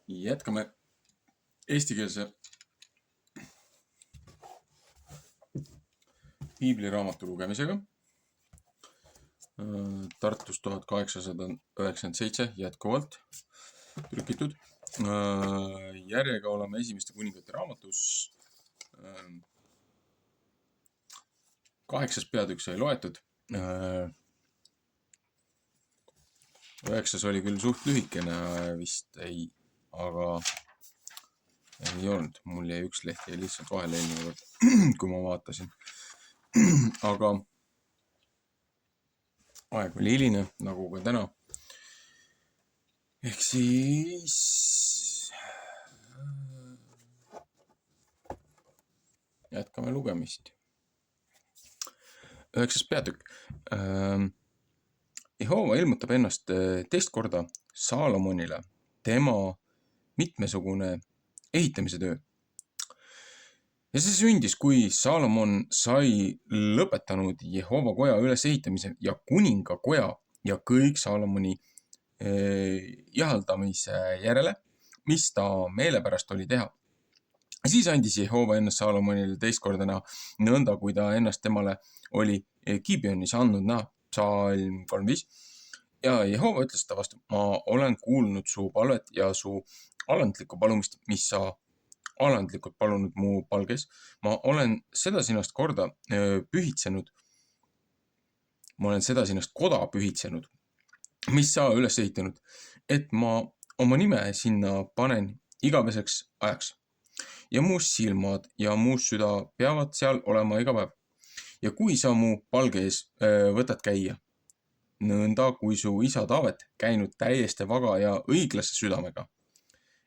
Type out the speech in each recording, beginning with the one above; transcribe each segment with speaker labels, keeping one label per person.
Speaker 1: Jätkame eestikeelse piibliraamatu lugemisega. Tartus 1897 jätkuvalt trükitud. Järjega oleme Esimeste kuningate raamatus. 8. peatükk sai loetud. 9. oli küll suht lühikene, vist ei, aga ei olnud. Mul jäi üks leht ja lihtsalt vahele eelmine kord, kui ma vaatasin. Aga aeg oli hiline, nagu ka täna. Ehk siis jätkame lugemist. 9. peatükk. Jehova ilmutab ennast teist korda Saalomonile, tema mitmesugune ehitamise töö. Ja see sündis, kui Saalomon sai lõpetanud Jehova koja ülesehitamise ja kuningakoja ja kõik Saalomoni jahaldamise järele, mis ta meelepärast oli teha. Siis andis Jehova ennast Saalomonile teist korda näha, nõnda kui ta ennast temale oli Gibeonis andnud näha. Psalm 35. Ja Jehova ütles ta vastu, ma olen kuulnud su palvet ja su alandlikku palumist, mis sa alandlikult palunud mu palges. Ma olen seda sinast korda pühitsenud. Ma olen seda sinast koda pühitsenud, mis sa üles ehitanud, et ma oma nime sinna panen igaveseks ajaks. Ja mu silmad ja mu süda peavad seal olema iga päev. Ja kui sa mu palge ees võtad käia, nõnda kui su isa Taavet käinud täiesti vaga ja õiglase südamega,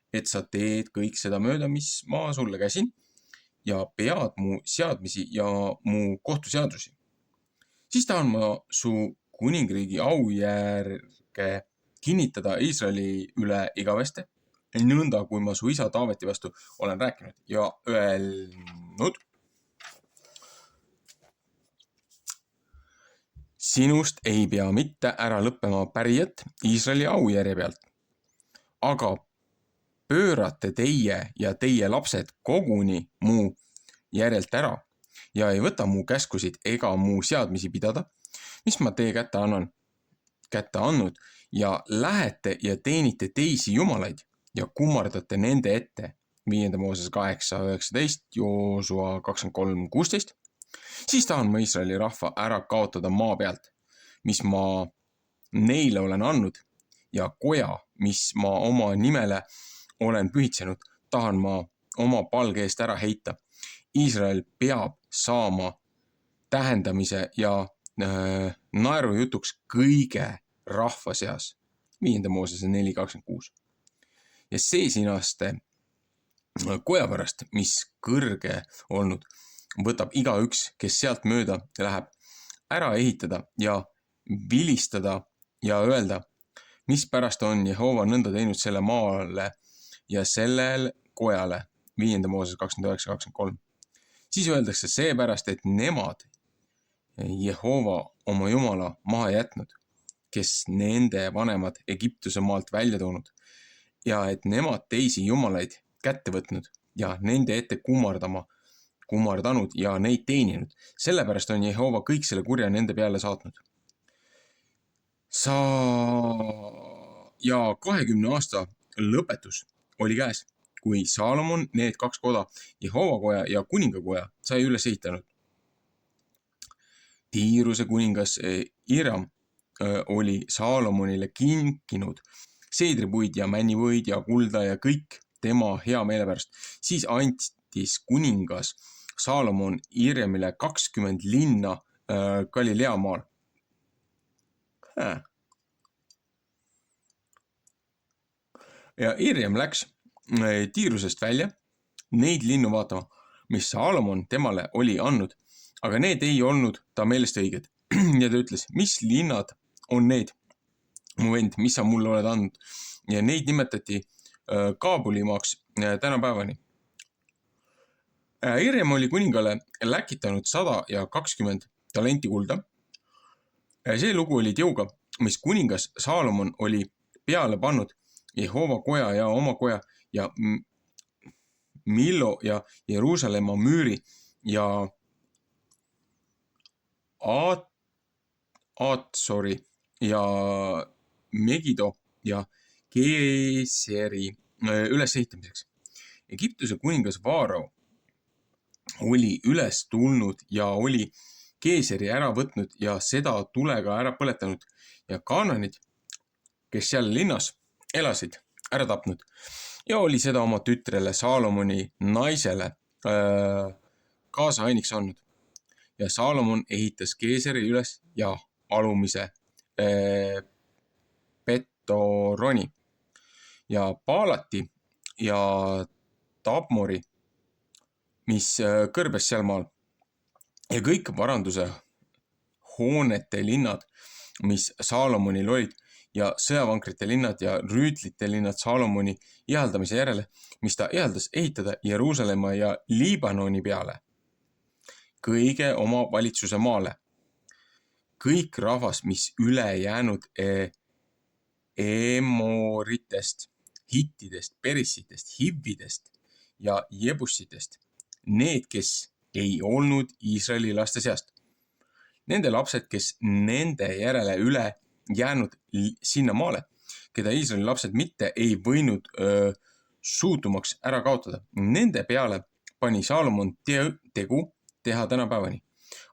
Speaker 1: et sa teed kõik seda mööda, mis ma sulle käsin, ja pead mu seadmisi ja mu kohtuseadusi, siis tahan ma su kuningriigi aujärge kinnitada Iisraeli üle igaveste, nõnda kui ma su isa Taaveti vastu olen rääkinud ja öelnud. Sinust ei pea mitte ära lõppema pärijat Iisraeli aujärje pealt, aga pöörate teie ja teie lapsed koguni mu järjelt ära ja ei võta mu käskusid ega mu seadmisi pidada, mis ma teie kätte andnud ja lähete ja teenite teisi jumalaid ja kummardate nende ette. 5. Mooses 8.19, Joosua 23.16. Siis tahan ma Iisraeli rahva ära kaotada maa pealt, mis ma neile olen andnud, ja koja, mis ma oma nimele olen pühitsenud, tahan ma oma palge eest ära heita. Iisrael peab saama tähendamise ja naerujutuks kõige rahva seas. 5. Moosese 4.26. Ja see sinaste koja pärast, mis kõrge olnud, võtab igaüks, kes sealt mööda läheb, ära ehitada ja vilistada ja öelda, mis pärast on Jehova nõnda teinud selle maale ja sellel kojale. 5. Mooses 29.23. Siis öeldakse seepärast, et nemad Jehova oma Jumala maha jätnud, kes nende vanemad Egiptuse maalt välja toonud, ja et nemad teisi jumalaid kätte võtnud ja nende ette kummardanud ja neid teeninud. Sellepärast on Jehova kõik selle kurja nende peale saatnud. Ja 20 aasta lõpetus oli käes, kui Saalomon need 2 koda, Jehova koja ja kuningakoja, sai üles ehitanud. Tiiruse kuningas Hiram oli Saalomonile kinkinud seedripuid ja männipuid ja kulda ja kõik tema hea meele pärast. Siis andis kuningas Saalomon Hiramile 20 linna Galilea maal. Ja Hiram läks Tiirusest välja neid linnu vaatama, mis Saalomon temale oli andnud, aga need ei olnud ta meelest õiged. Ja ta ütles, mis linnad on need, mu vend, mis sa mulle oled andnud? Ja neid nimetati Kaabulimaaks tänapäevani. Hiram oli kuningale läkitanud 100 ja 20 talenti kulda. See lugu oli teoga mis kuningas Saalomon oli peale pannud Jehova koja ja oma koja ja Millo ja Jeruusalemma müüri ja Aatsori ja Megido ja Geeseri ülesehitamiseks. Egiptuse kuningas Vaarao oli üles tulnud ja oli Geeseri ära võtnud ja seda tulega ära põletanud ja Kaananid, kes seal linnas elasid, ära tapnud ja oli seda oma tütrele Saalomoni naisele kaasaaniks andnud. Ja Saalomon ehitas Geeseri üles ja alumise Betoroni ja Paalati ja Tabmori, mis kõrbes seal maal ja kõik varanduse hoonete linnad, mis Saalomonil olid ja sõjavankrite linnad ja rüütlite linnad Saalomoni ihaldamise järele, mis ta ihaldas ehitada Jeruusalemma ja Liibanoni peale, kõige oma valitsuse maale. Kõik rahvas, mis üle jäänud Emoritest, Hittidest, Perissitest, Hivvidest ja Jebussitest, need, kes ei olnud Iisraeli laste seast. Nende lapsed, kes nende järele üle jäänud sinna maale, keda Iisraeli lapsed mitte ei võinud suutumaks ära kaotada. Nende peale pani Saalomon tegu teha tänapäevani.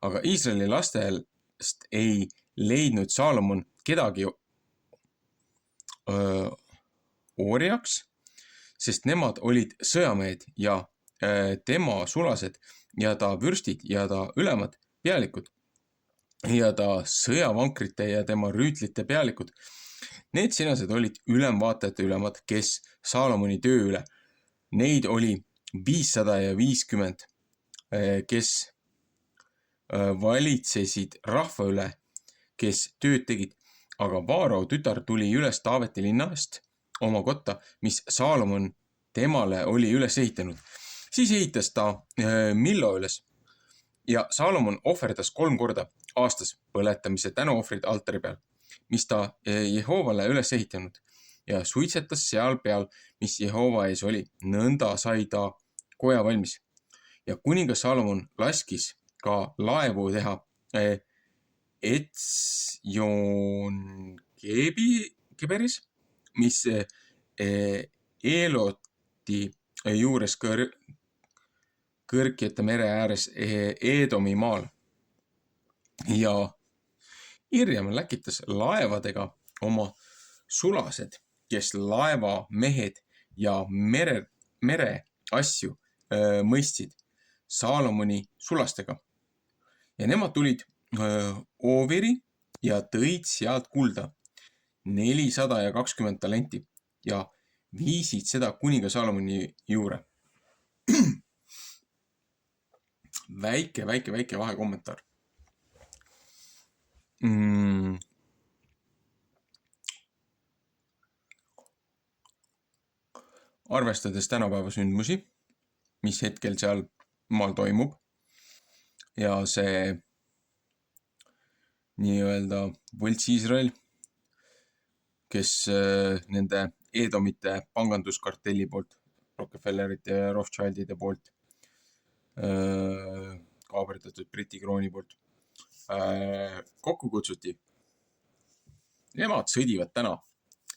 Speaker 1: Aga Iisraeli lastest ei leidnud Saalomon kedagi orjaks, sest nemad olid sõjamehed ja tema sulased ja ta vürstid ja ta ülemad pealikud ja ta sõjavankrite ja tema rüütlite pealikud. Need sinased olid ülemvaatajate ülemad, kes Saalomoni töö üle. Neid oli 550, kes valitsesid rahva üle, kes tööd tegid. Aga Vaarao tütar tuli üles Taaveti linnast oma kotta, mis Saalomon temale oli üles ehitanud. Siis ehitas ta Millo üles ja Saalomon ohverdas 3 korda aastas põletamise tänuohvrid altari peal, mis ta Jehovale üles ehitanud ja suitsetas seal peal, mis Jehova ees oli. Nõnda sai ta koja valmis. Ja kuningas Saalomon laskis ka laevu teha Etsjon-Geberis, mis Eeloti juures kõrkjate mere ääres Eedomi maal. Ja Irjam läkitas laevadega oma sulased, kes laeva mehed ja mere asju mõistsid Saalomoni sulastega. Ja nemad tulid Ooviri ja tõid sealt kulda 420 talenti ja viisid seda kuninga Saalomoni juure. Väike vahekommentaar. Arvestades tänapäeva sündmusi, mis hetkel seal maal toimub ja see nii-öelda võlts Iisrael, kes nende Eedomite panganduskartelli poolt, Rockefellerite ja Rothschildide poolt, kaaberdatud Briti krooni poolt, kokku kutsuti. Nemad sõdivad täna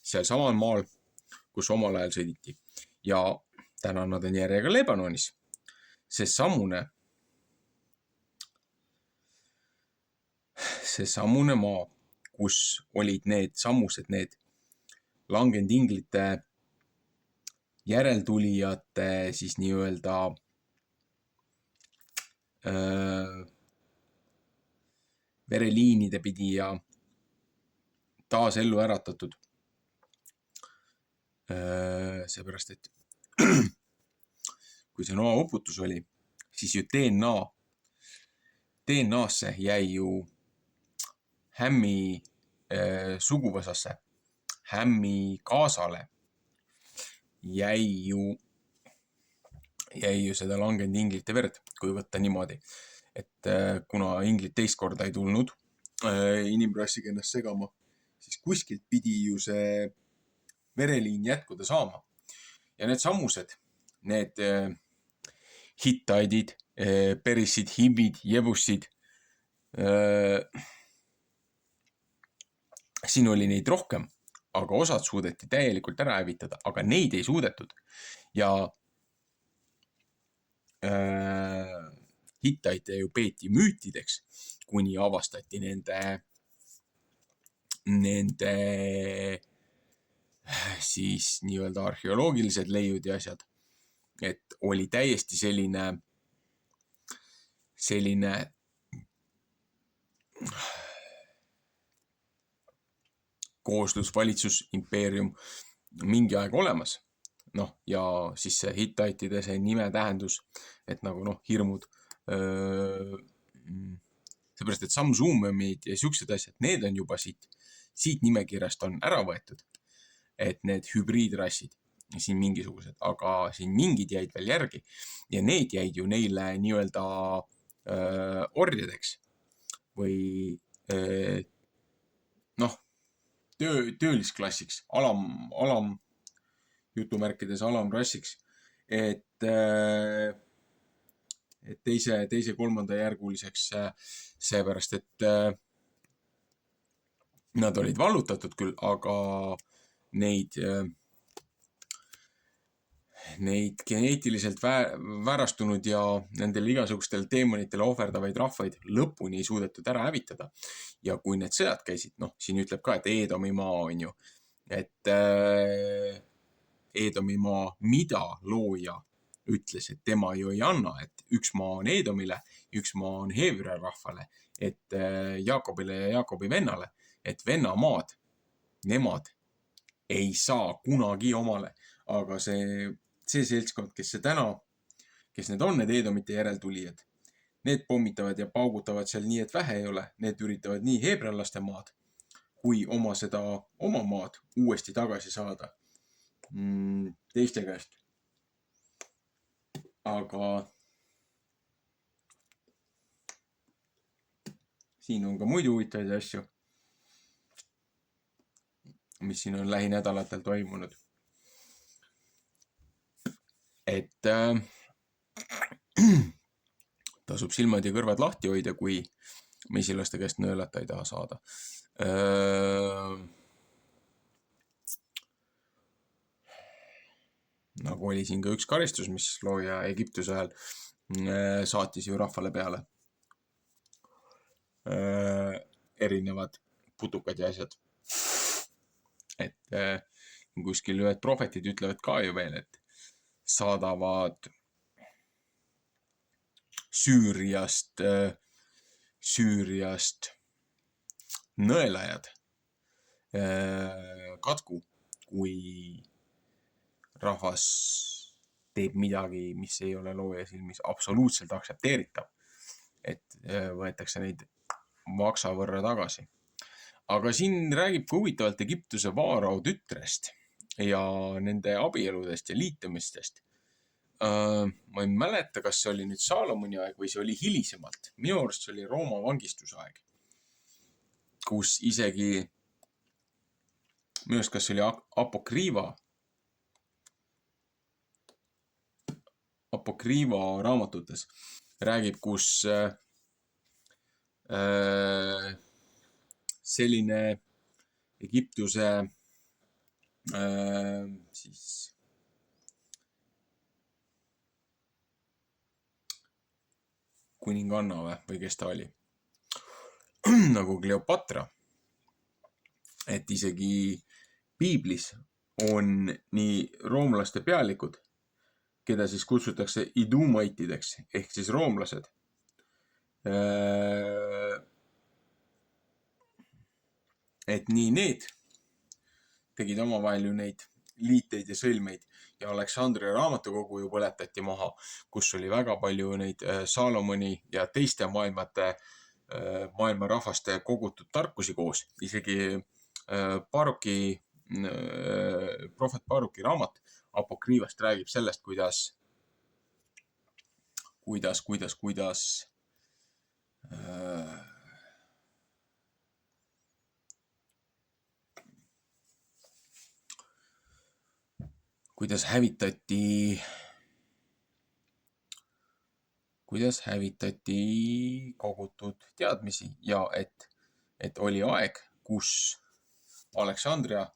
Speaker 1: seal samal maal, kus omal ajal sõditi. Ja täna nad on järjega Lebanonis. See samune maa, kus olid need samused, need langendinglite järeltulijate siis nii-öelda vereliinide pidi ja taas ellu äratatud. Seepärast, et kui see noa uputus oli, siis ju DNA-sse jäi ju Hämmi suguvõsasse, Hämmi kaasale jäi ju seda langenud inglite verd, kui võtta niimoodi. Et kuna inglid teist korda ei tulnud inimrassiga ennast segama, siis kuskilt pidi ju see vereliin jätkuda saama. Ja need sammused, need Hittaidid, Perissid, Hivid, Jebussid, siin oli neid rohkem, aga osad suudeti täielikult ära hävitada, aga neid ei suudetud. Ja Hittaite ju peeti müütideks, kuni avastati nende siis nii-öelda arheoloogilised leiud ja asjad. Et oli täiesti selline kooslusvalitsus, impeerium mingi aeg olemas. Noh, ja siis see Hittaitide see nime tähendus, et nagu hirmud. Seepärast, et Samsumiumid ja siuksed asjad, need on juba siit nimekirjast on ära võetud. Et need hübriidrassid, siin mingisugused, aga siin mingid jäid veel järgi. Ja need jäid ju neile nii-öelda orjadeks või töölisklassiks, jutumärkides alamrassiks, et teise-kolmanda järguliseks, seepärast, et nad olid vallutatud küll, aga neid geneetiliselt väärastunud ja nendel igasugustel teemonitele ohverdavaid rahvaid lõpuni ei suudetud ära hävitada. Ja kui need sõjad käisid, siin ütleb ka, et Edomimaa on ju, et Edomimaa, mida looja ütles, et tema ju ei anna, et üks maa on Edomile, üks maa on Heebrea rahvale, et Jaakobile ja Jaakobi vennale, et vennamaad, nemad ei saa kunagi omale, aga see seltskond, kes need on, need Edomite järeltulijad, need pommitavad ja paugutavad seal nii, et vähe ei ole, need üritavad nii heebrealaste maad, kui oma maad uuesti tagasi saada teiste käest. Aga siin on ka muidu huvitavaid asju, mis siin on lähinädalatel toimunud. Et tasub silmad ja kõrvad lahti hoida, kui mesilaste käest nõelata ei taha saada. Nagu oli siin ka üks karistus, mis looja Egiptuse ajal saatis ju rahvale peale. Erinevad putukad ja asjad. Et kuskil ühed prohvetid ütlevad ka ju veel, et saadavad Süüriast nõelajad katku, kui rahvas teeb midagi, mis ei ole looja silmis absoluutselt aktsepteeritav. Et võetakse neid vaksa võrra tagasi. Aga siin räägib ka huvitavalt Egiptuse vaarao tütrest ja nende abieludest ja liitumistest. Ma ei mäleta, kas see oli nüüd Saalomoni aeg või see oli hilisemalt. Minu arust see oli Rooma vangistusaeg, kus isegi, minu arust kas see oli Apokriiva raamatutes räägib, kus selline Egiptuse siis kuninganna või kes ta oli, nagu Kleopatra, et isegi piiblis on nii roomlaste pealikud, keda siis kutsutakse idumaitideks ehk siis roomlased. Et nii need tegid omavahel ju neid liiteid ja sõlmeid ja Aleksandria raamatukogu ju põletati maha, kus oli väga palju neid Saalomoni ja teiste maailma rahvaste kogutud tarkusi koos. Isegi prohvet Baruki raamat Apokriivast räägib sellest, kuidas kuidas hävitati kogutud teadmisi ja et oli aeg, kus Aleksandria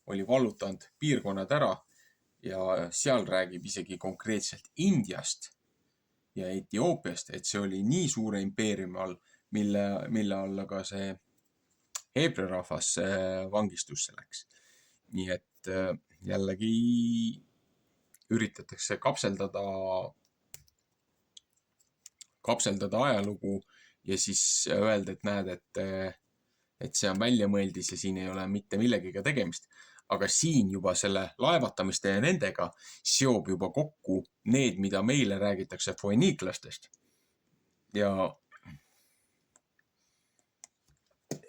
Speaker 1: oli vallutanud piirkonnad ära ja seal räägib isegi konkreetselt Indiast ja Etioopiast, et see oli nii suure impeeriumi all, mille alla ka see heebrea rahvas vangistusse läks. Nii et jällegi üritatakse kapseldada ajalugu ja siis öelda, et näed, et see on väljamõeldis ja siin ei ole mitte millegiga tegemist. Aga siin juba selle laevatamiste ja nendega seob juba kokku need, mida meile räägitakse foeniiklastest ja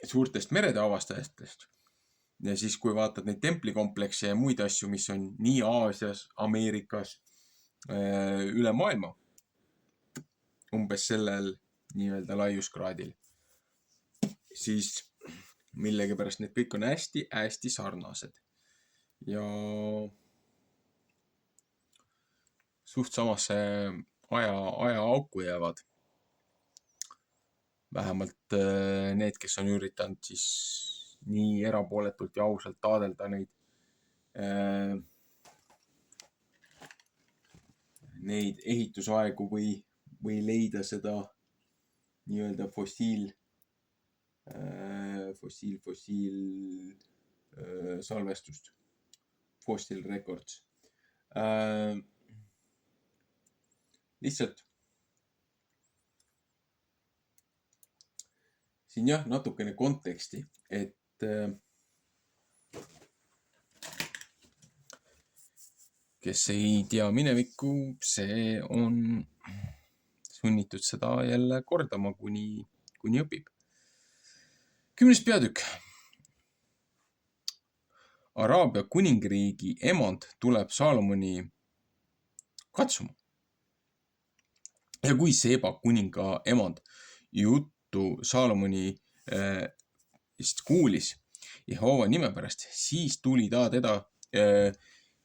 Speaker 1: suurtest merede avastajatest. Ja siis, kui vaatad neid templikomplekse ja muid asju, mis on nii Aasias, Ameerikas, üle maailma, umbes sellel nii-öelda laiuskraadil, siis millegipärast need kõik on hästi-hästi sarnased. Ja suht samasse ajaauku jäävad. Vähemalt need, kes on üritanud siis nii erapooletult ja ausalt taadelda neid ehitusaegu või leida seda nii-öelda fossiil salvestust, fossil records. Lihtsalt siin jah, natukene konteksti, et kes ei tea minevikku, see on sunnitud seda jälle kordama, kuni õpib. 10. peatükk. Araabia kuningriigi emand tuleb Saalomoni katsuma. Ja kui Seba kuninga emand juttu Saalomoni kuulis Jehova nime pärast, siis tuli ta teda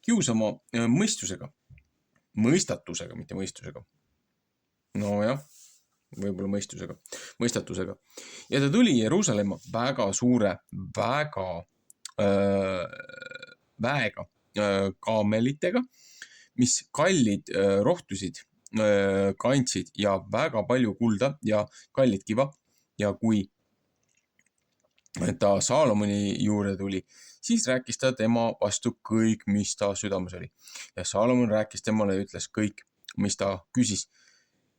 Speaker 1: kiusama mõistatusega, mitte mõistusega. Nojah, võib-olla mõistatusega. Ja ta tuli Jeruusalemma väga suure, väga väega kaamelitega, mis kallid rohtusid kandsid ja väga palju kulda ja kallid kiva. Ja kui ta Saalomoni juurde tuli, siis rääkis ta tema vastu kõik, mis ta südames oli. Ja Saalomon rääkis temale ja ütles kõik, mis ta küsis.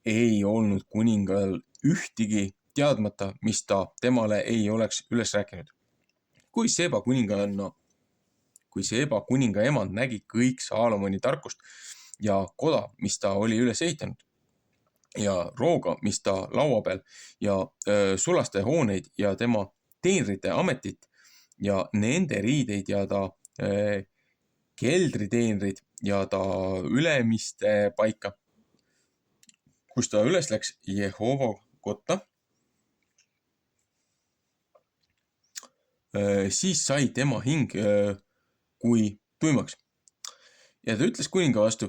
Speaker 1: Ei olnud kuningal ühtigi teadmata, mis ta temale ei oleks üles rääkinud. Kui Seba kuninga emand nägi kõik Saalomoni tarkust ja koda, mis ta oli üles ehitanud ja rooga, mis ta laua peal ja sulaste hooneid ja tema teenrite ametit ja nende riideid ja ta keldriteenrid ja ta ülemiste paika, kus ta üles läks Jehova kotta, siis sai tema hing kui tuimaks. Ja ta ütles kuninga vastu,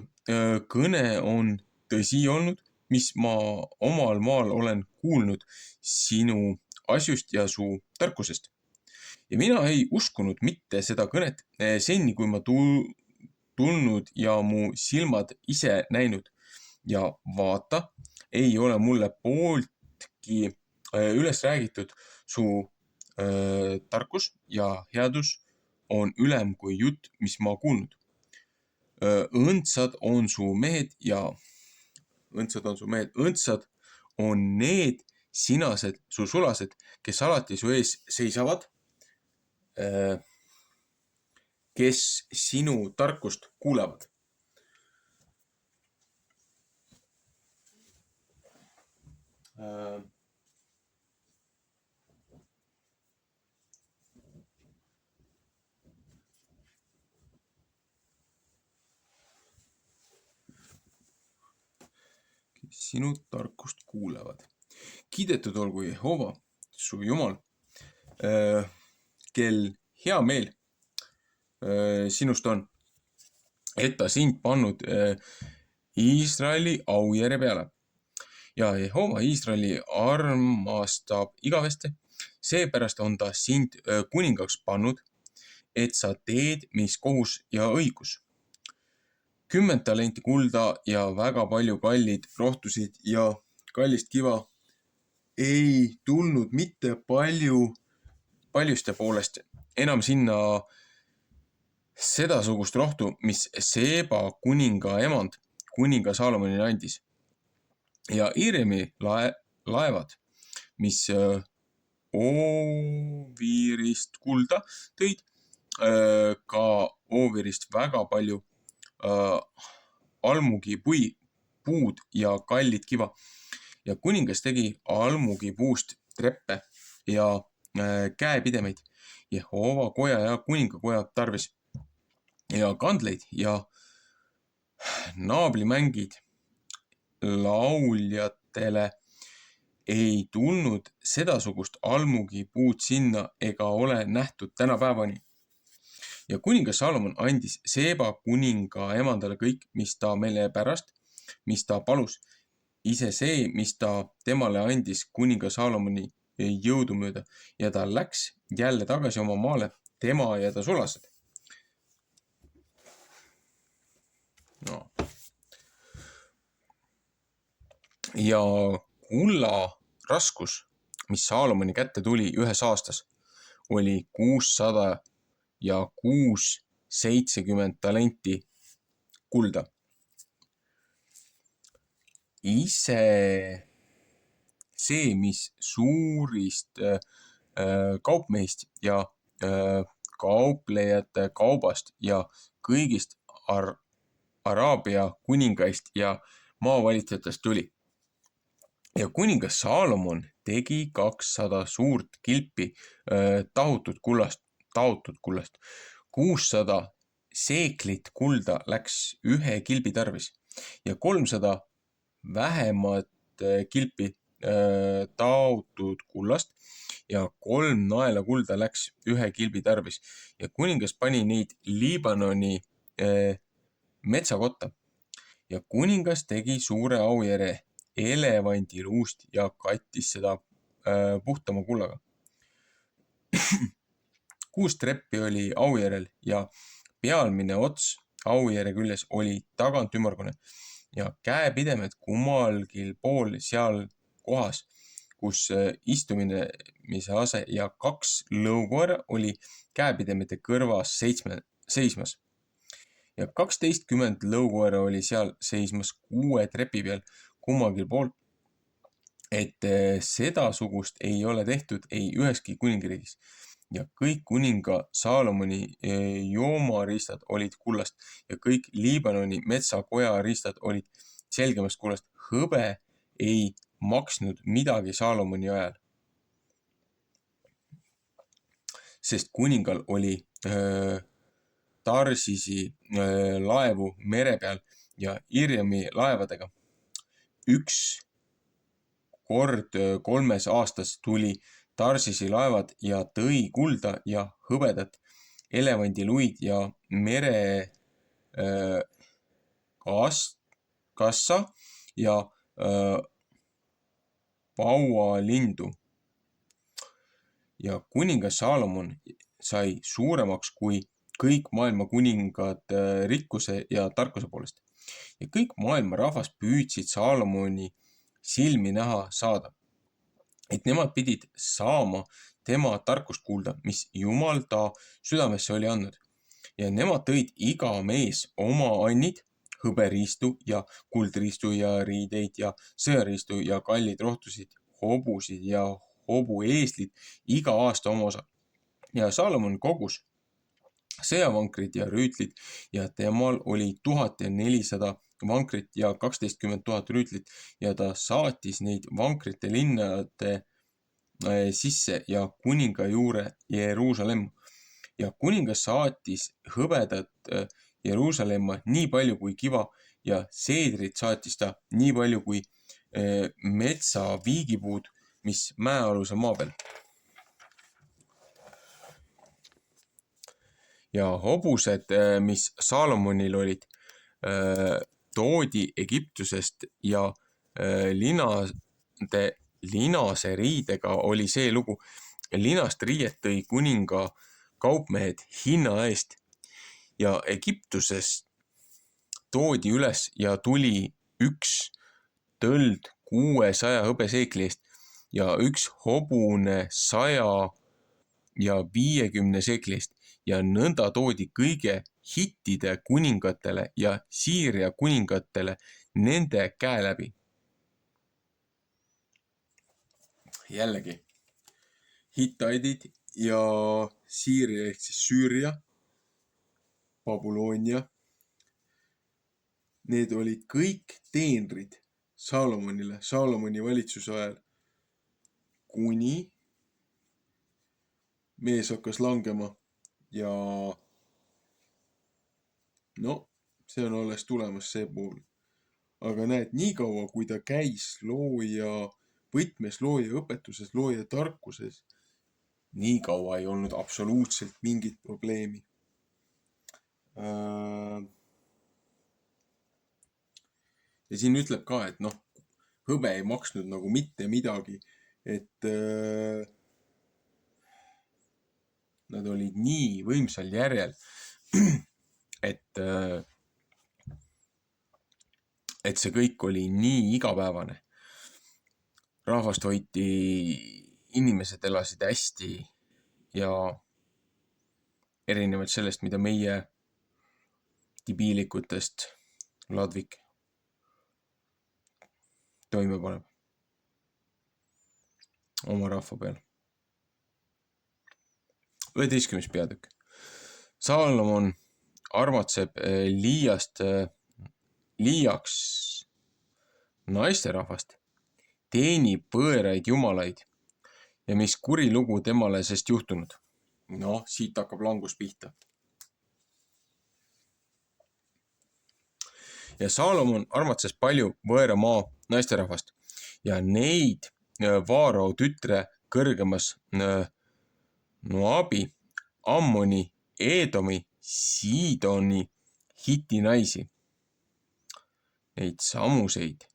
Speaker 1: kõne on tõsi olnud, mis ma omal maal olen kuulnud sinu asjust ja su tarkusest. Ja mina ei uskunud mitte seda kõnet seni, kui ma tulnud ja mu silmad ise näinud. Ja vaata, ei ole mulle pooltki üles räägitud su tarkus ja headus on ülem kui jutt, mis ma kuulnud. Õndsad on su mehed, õndsad on need sinased su sulased, kes alati su ees seisavad, kes sinu tarkust kuulevad. Sinu tarkust kuulevad. Kiidetud olgu Jehova, su Jumal, kel hea meel sinust on et ta sind pannud Iisraeli aujärje peale. Ja Jehova Iisraeli armastab igavesti, seepärast on ta sind kuningaks pannud, et sa teed, mis kohus ja õigus. 10 talenti kulda ja väga palju kallid rohtusid ja kallist kiva ei tulnud mitte paljuste poolest enam sinna sedasugust rohtu, mis Seeba kuninga emand kuninga Saalomonile andis. Ja Iiremi laevad, mis Oovirist kulda tõid, ka Oovirist väga palju almugi puud ja kallid kiva. Ja kuningas tegi almugi puust treppe ja käepidemeid Jehova koja ja kuningakoja tarvis ja kandleid ja naablimängid lauljatele ei tulnud sedasugust almugi puud sinna ega ole nähtud tänapäevani. Ja kuningas Saalomon andis Seeba kuninga emandale kõik, mis ta meile pärast, mis ta palus. Ise see, mis ta temale andis kuninga Saalomoni jõudumööda ja ta läks jälle tagasi oma maale, tema ja ta sulased. No. Ja kulla raskus, mis Saalomoni kätte tuli ühes aastas, oli 670 talenti kulda. Ise see, mis suurist kaupmehist ja kauplejate kaubast ja kõigist Araabia kuningaist ja maavalitsejatest tuli. Ja kuningas Saalomon tegi 200 suurt kilpi taotud kullast. 600 seeklit kulda läks ühe kilbi tarvis ja 300 vähemat kilpi taotud kullast ja 3 naela kulda läks ühe kilbi tarvis. Ja kuningas pani neid Liibanoni metsakotta. Ja kuningas tegi suure aujärje elevandiluust ja kattis seda puhtama kullaga. 6 treppi oli aujärjel ja pealmine ots aujärje küljes oli tagant ümmargune ja käepidemed kummalgi pool seal kohas, kus istumise ase ja 2 lõukoera oli käepidemete kõrvas seismas. Ja 12 lõukoera oli seal seismas 6 trepi peal kummalgi pool, et sedasugust ei ole tehtud ei üheski kuningriigis. Ja kõik kuninga Saalomoni joomariistad olid kullast ja kõik Liibanoni metsakoja riistad olid selgemast kullast. Hõbe ei maksnud midagi Saalomoni ajal. Sest kuningal oli Tarsisi laevu mere peal ja Irjami laevadega. 1 kord 3 aastas tuli Tarsisi laevad ja tõi kulda ja hõbedat, elevandiluid ja mere kassa ja paualindu. Ja kuningas Saalomon sai suuremaks kui kõik maailma kuningad rikkuse ja tarkuse poolest. Ja kõik maailma rahvas püüdsid Saalomoni silmi näha saada. Et nemad pidid saama tema tarkust kuulda, mis Jumal ta südamesse oli andnud. Ja nemad tõid iga mees oma annid, hõberiistu ja kuldriistu ja riideid ja sõjariistu ja kallid rohtusid, hobusid ja hobueeslid iga aasta oma osa. Ja Saalomon kogus sõjavankrid ja rüütlid ja temal oli 1400 vankrit ja 12 000 rüütlit ja ta saatis neid vankrite linnade sisse ja kuninga juure Jeruusalemma. Ja kuningas saatis hõbedat Jeruusalemma nii palju kui kiva ja seedrit saatis ta nii palju kui metsaviigipuud, mis mäealuse maa peal. ja hobused, mis Saalomonil olid, toodi Egiptusest ja linase riidega oli see lugu. Linast riiet tõi kuninga kaupmehed hinna eest ja Egiptusest toodi üles ja tuli üks tõld 600 hõbeseekli eest ja üks hobune 100 ja 50 seekli eest ja nõnda toodi kõige hittide kuningatele ja Siiria kuningatele nende käe läbi. Jällegi, Hittaidid ja Siiria ehk siis Süüria, Babyloonia, need olid kõik teenrid Saalomonile, Saalomoni valitsuse ajal, kuni mees hakkas langema ja no, see on alles tulemas see pool. Aga näed, nii kaua, kui ta käis looja võtmes, looja õpetuses, looja tarkuses, nii kaua ei olnud absoluutselt mingit probleemi. Ja siin ütleb ka, et noh, hõbe ei maksnud nagu mitte midagi, et nad olid nii võimsal järjel, et see kõik oli nii igapäevane. Rahvast hoiti, inimesed elasid hästi ja erinevalt sellest, mida meie debiilikutest Ladvik toime paneb oma rahva peal. 11. peatükk. Saalomon armatseb liiaks naisterahvast, teenib võõraid jumalaid ja mis kuri lugu temale sest juhtunud. No, siit hakkab langus pihta. Ja Saalomon armatses palju võõra maa naisterahvast ja neid Vaarao tütre kõrgemas Moabi, Ammoni, Eedomi, Siidoni, Hiti naisi. Neid samuseid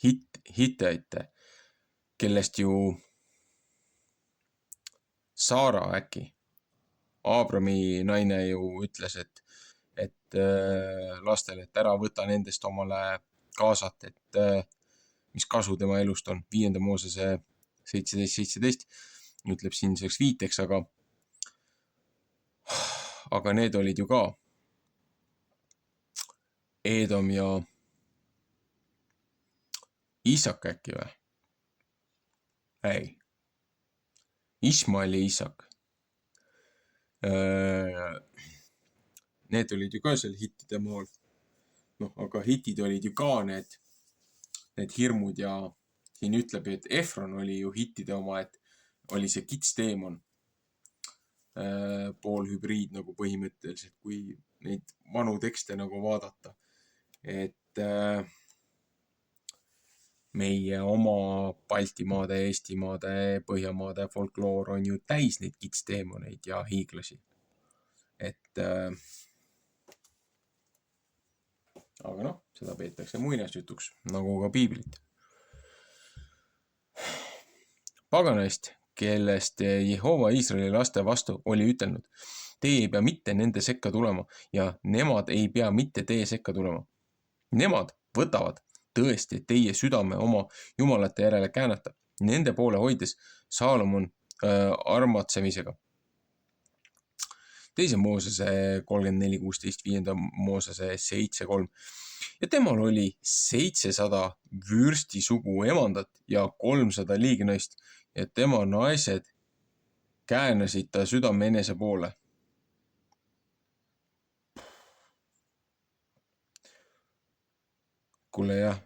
Speaker 1: Hittaite, kellest ju Saara äkki, Aabrami naine ju ütles, et lastele, et ära võta nendest omale kaasat, et mis kasu tema elust on. 5. Moosese 17:17 ütleb siin selleks viiteks, aga need olid ju ka Eedom ja Isak äkki või? Ei. Ismael ja Isak. Need olid ju ka seal hittide maal. Noh, aga hitid olid ju ka need hirmud ja siin ütleb, et Efron oli ju hittide oma, et oli see kitsteemon, poolhübriid nagu põhimõtteliselt, kui neid vanu tekste nagu vaadata. Et meie oma Baltimaade, Eestimaade, Põhjamaade folkloor on ju täis neid kitsteemoneid ja hiiglasi. Et aga noh, seda peetakse muinasjutuks, nagu ka piiblit. Paganaist, kellest Jehova Iisraeli laste vastu oli ütelnud, teie ei pea mitte nende sekka tulema ja nemad ei pea mitte teie sekka tulema. Nemad võtavad tõesti teie südame oma jumalate järele käänata, nende poole hoides Saalomon armatsemisega. 2. Moosese 34:16, 5. Moosese 7:3 ja temal oli 700 vürstisugu emandat ja 300 liignaist ja tema naised käänasid ta südame enese poole. Kuule jah,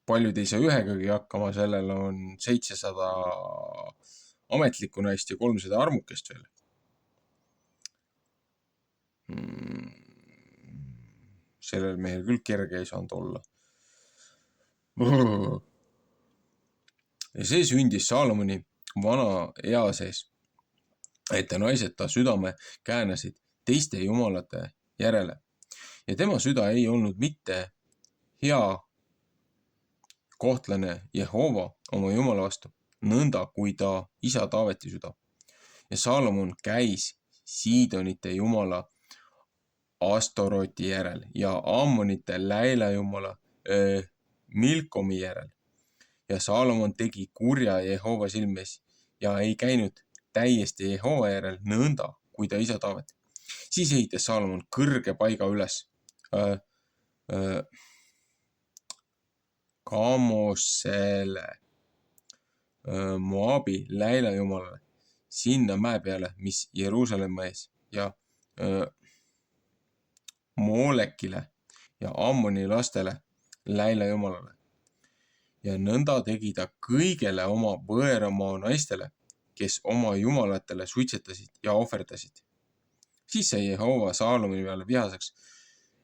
Speaker 1: paljud ei saa ühegagi hakkama, sellel on 700 ametlikku naist ja 300 armukest veel. Sellel mehel küll kerge ei saanud olla. Ja see sündis Saalomoni vana ea sees, et naised ta südame käänasid teiste jumalate järele ja tema süda ei olnud mitte hea kohtlane Jehova oma jumala vastu, nõnda kui ta isa Taaveti süda. Ja Saalomon käis Siidonite jumala Astoroti järel ja Ammonite Läila jumala Milkomi järel. Ja Saalomon tegi kurja Jehova silmes ja ei käinud täiesti Jehova järel nõnda, kui ta isa Taavet. Siis ehitas Saalomon kõrge paiga üles Kamosele, Moabi Läila jumalale, sinna mäe peale, mis Jeruusalemma ees ja Moolekile ja Ammoni lastele Läila jumalale. Ja nõnda tegi ta kõigele oma võõramaa naistele, kes oma jumalatele suitsetasid ja ohverdasid. Siis sai Jehova Saalomoni peale vihaseks,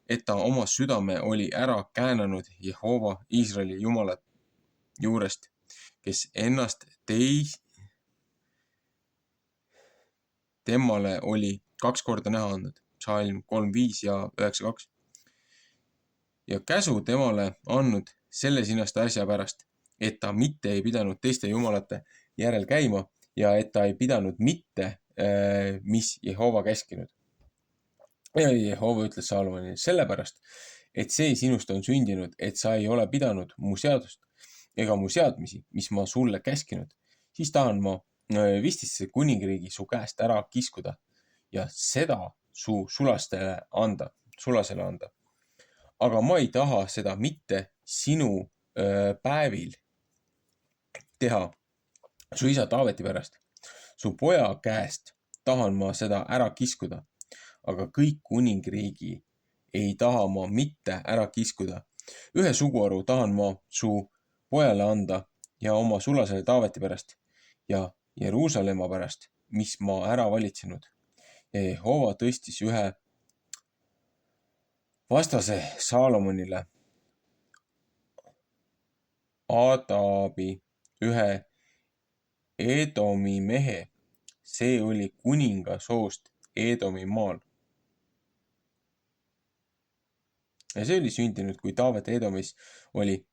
Speaker 1: et ta oma südame oli ära käänanud Jehova Iisraeli jumalat juurest, kes ennast temale oli 2 korda näha andnud, Psalm 3:5 ja 9:2. Ja käsu temale andnud selle sinnaste asja pärast, et ta mitte ei pidanud teiste jumalate järel käima ja et ta ei pidanud mitte, mis Jehova käskinud. Ja Jehova ütles Saalomonile sellepärast, et see sinust on sündinud, et sa ei ole pidanud mu seadust ega mu seadmisi, mis ma sulle käskinud, siis tahan ma vistisse kuningriigi su käest ära kiskuda ja seda su sulasele anda. Aga ma ei taha seda mitte sinu päevil teha su isa Taaveti pärast. Su poja käest tahan ma seda ära kiskuda, aga kõik kuningriigi ei taha ma mitte ära kiskuda. Ühe suguharu tahan ma su pojale anda ja oma sulasele Taaveti pärast ja Jeruusalemma pärast, mis ma ära valitsenud. Ja Jehova tõstis ühe vastase Saalomonile, Adabi, ühe Edomi mehe, see oli kuninga soost Edomi maal. Ja see oli sündinud, kui Taavet Edomis oli,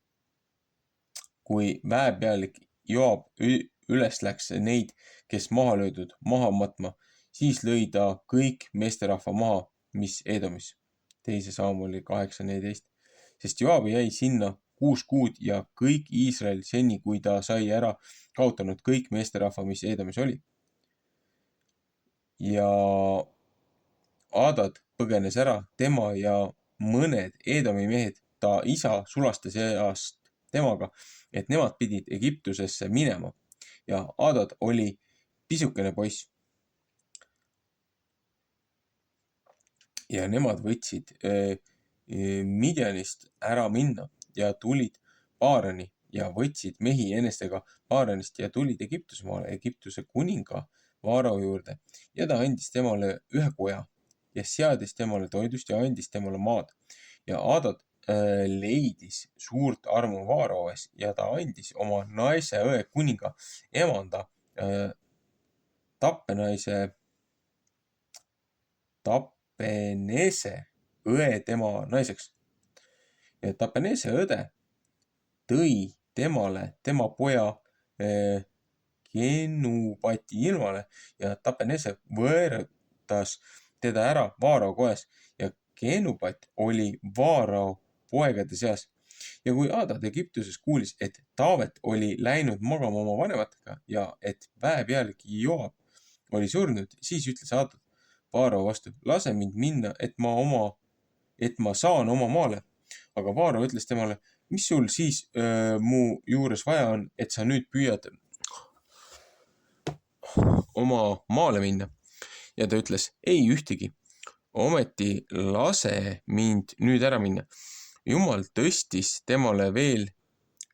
Speaker 1: kui väepealik Joab üles läks neid, kes maha löödud, maha matma, siis lõi ta kõik meesterahva maha, mis Edomis. 2 Saamuli 8:14. Sest Joab jäi sinna 6 kuud ja kõik Iisrael seni, kui ta sai ära kaotanud kõik meesterahva, mis Edomis oli. Ja Adad põgenes ära, tema ja mõned Edomi mehed, ta isa sulaste seast temaga, et nemad pidid Egiptusesse minema. Ja Adad oli pisukene poiss. Ja nemad võtsid Midjanist ära minna ja tulid Paarani ja võtsid mehi enestega Paaranist ja tulid Egiptuse maale, Egiptuse kuninga Vaarao juurde. Ja ta andis temale ühe koja ja seadis temale toidust ja andis temale maad. Ja Adad leidis suurt armu Vaarao ees ja ta andis oma naise õe kuninga emanda Tapenese õe tema naiseks. Ja Tapenese õde tõi temale tema poja Genubati ilmale ja Tapenese võõrutas teda ära Vaarao kojas ja Genubat oli Vaarao poegade seas. Ja kui Adad Egiptuses kuulis, et Taavet oli läinud magama oma vanematega ja et väepealik Joab oli surnud, siis ütles Adad Vaarao vastu, lase mind minna, et ma saan oma maale. Aga Vaarao ütles temale, mis sul siis mu juures vaja on, et sa nüüd püüad oma maale minna. Ja ta ütles, ei ühtegi, ometi lase mind nüüd ära minna. Jumal tõstis temale veel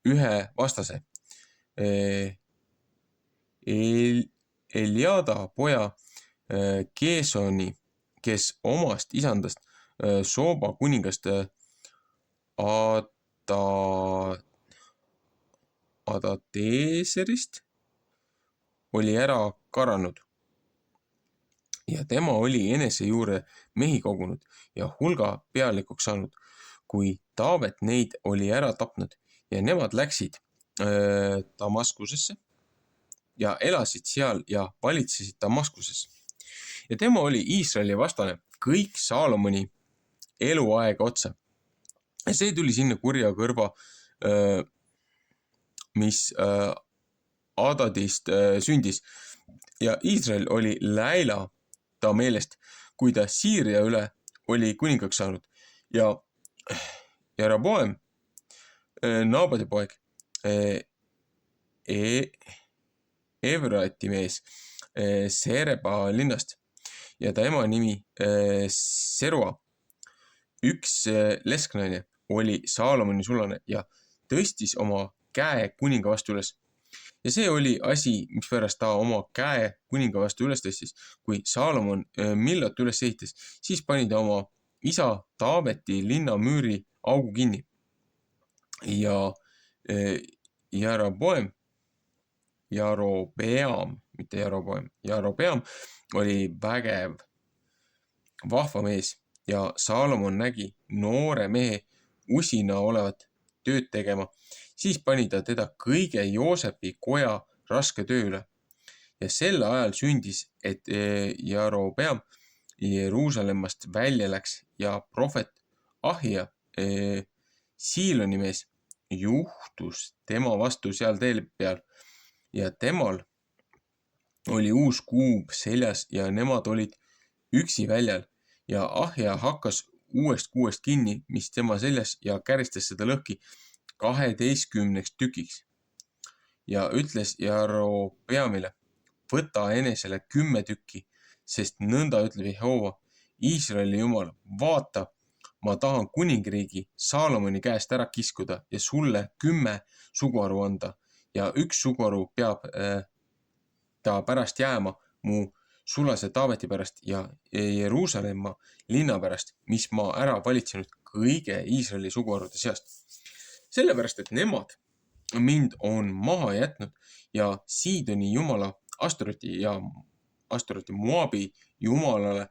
Speaker 1: ühe vastase. Eliada poja Geesoni, kes omast isandast Sooba kuningast Adateeserist oli ära karanud. ja tema oli enese juurde mehi kogunud ja hulga pealikuks saanud, kui Taavet neid oli ära tapnud ja nemad läksid Damaskusesse ja elasid seal ja valitsesid Damaskuses. Ja tema oli Iisraeli vastane kõik Saalomoni eluaega otsa. Ja see tuli sinna kurja kõrva, mis Adadist sündis. Ja Iisrael oli läila ta meelest, kui ta Siiria üle oli kuningaks saanud. Ja Jeroboam, Naabati poeg, Evrati mees Sereba linnast ja ta ema nimi Serua, üks lesknaine, oli Saalomoni sulane ja tõstis oma käe kuninga vastu üles. Ja see oli asi, mispärast ta oma käe kuninga vastu üles tõstis. Kui Saalomon Millot üles ehitas, siis pani ta oma isa Taaveti linna müüri augu kinni. Ja Jarobeam oli vägev, vahva mees ja Saalomon nägi noore mehe usina olevat tööd tegema. Siis pani ta teda kõige Joosepi koja raske tööle. Ja sel ajal sündis, et Jarobeam Jeruusalemmast välja läks ja prohvet Ahia, Siiloni mees, juhtus tema vastu seal teel peal ja temal oli uus kuub seljas ja nemad olid üksi väljal ja Ahja hakkas uuest kuuest kinni, mis tema seljas ja käristas seda lõhki 12 tükiks ja ütles Jarobeamile, võta enesele 10 tükki, sest nõnda ütleb Jehova, Iisraeli jumal, vaata, ma tahan kuningriigi Saalomoni käest ära kiskuda ja sulle 10 suguharu anda ja üks suguharu peab ta pärast jääma mu sulase Taaveti pärast ja Jeruusalemma linna pärast, mis ma ära valitsenud kõige Iisraeli suguharude seast. Sellepärast, et nemad mind on maha jätnud ja Siidoni jumala Astoroti ja Astoroti Moabi jumalale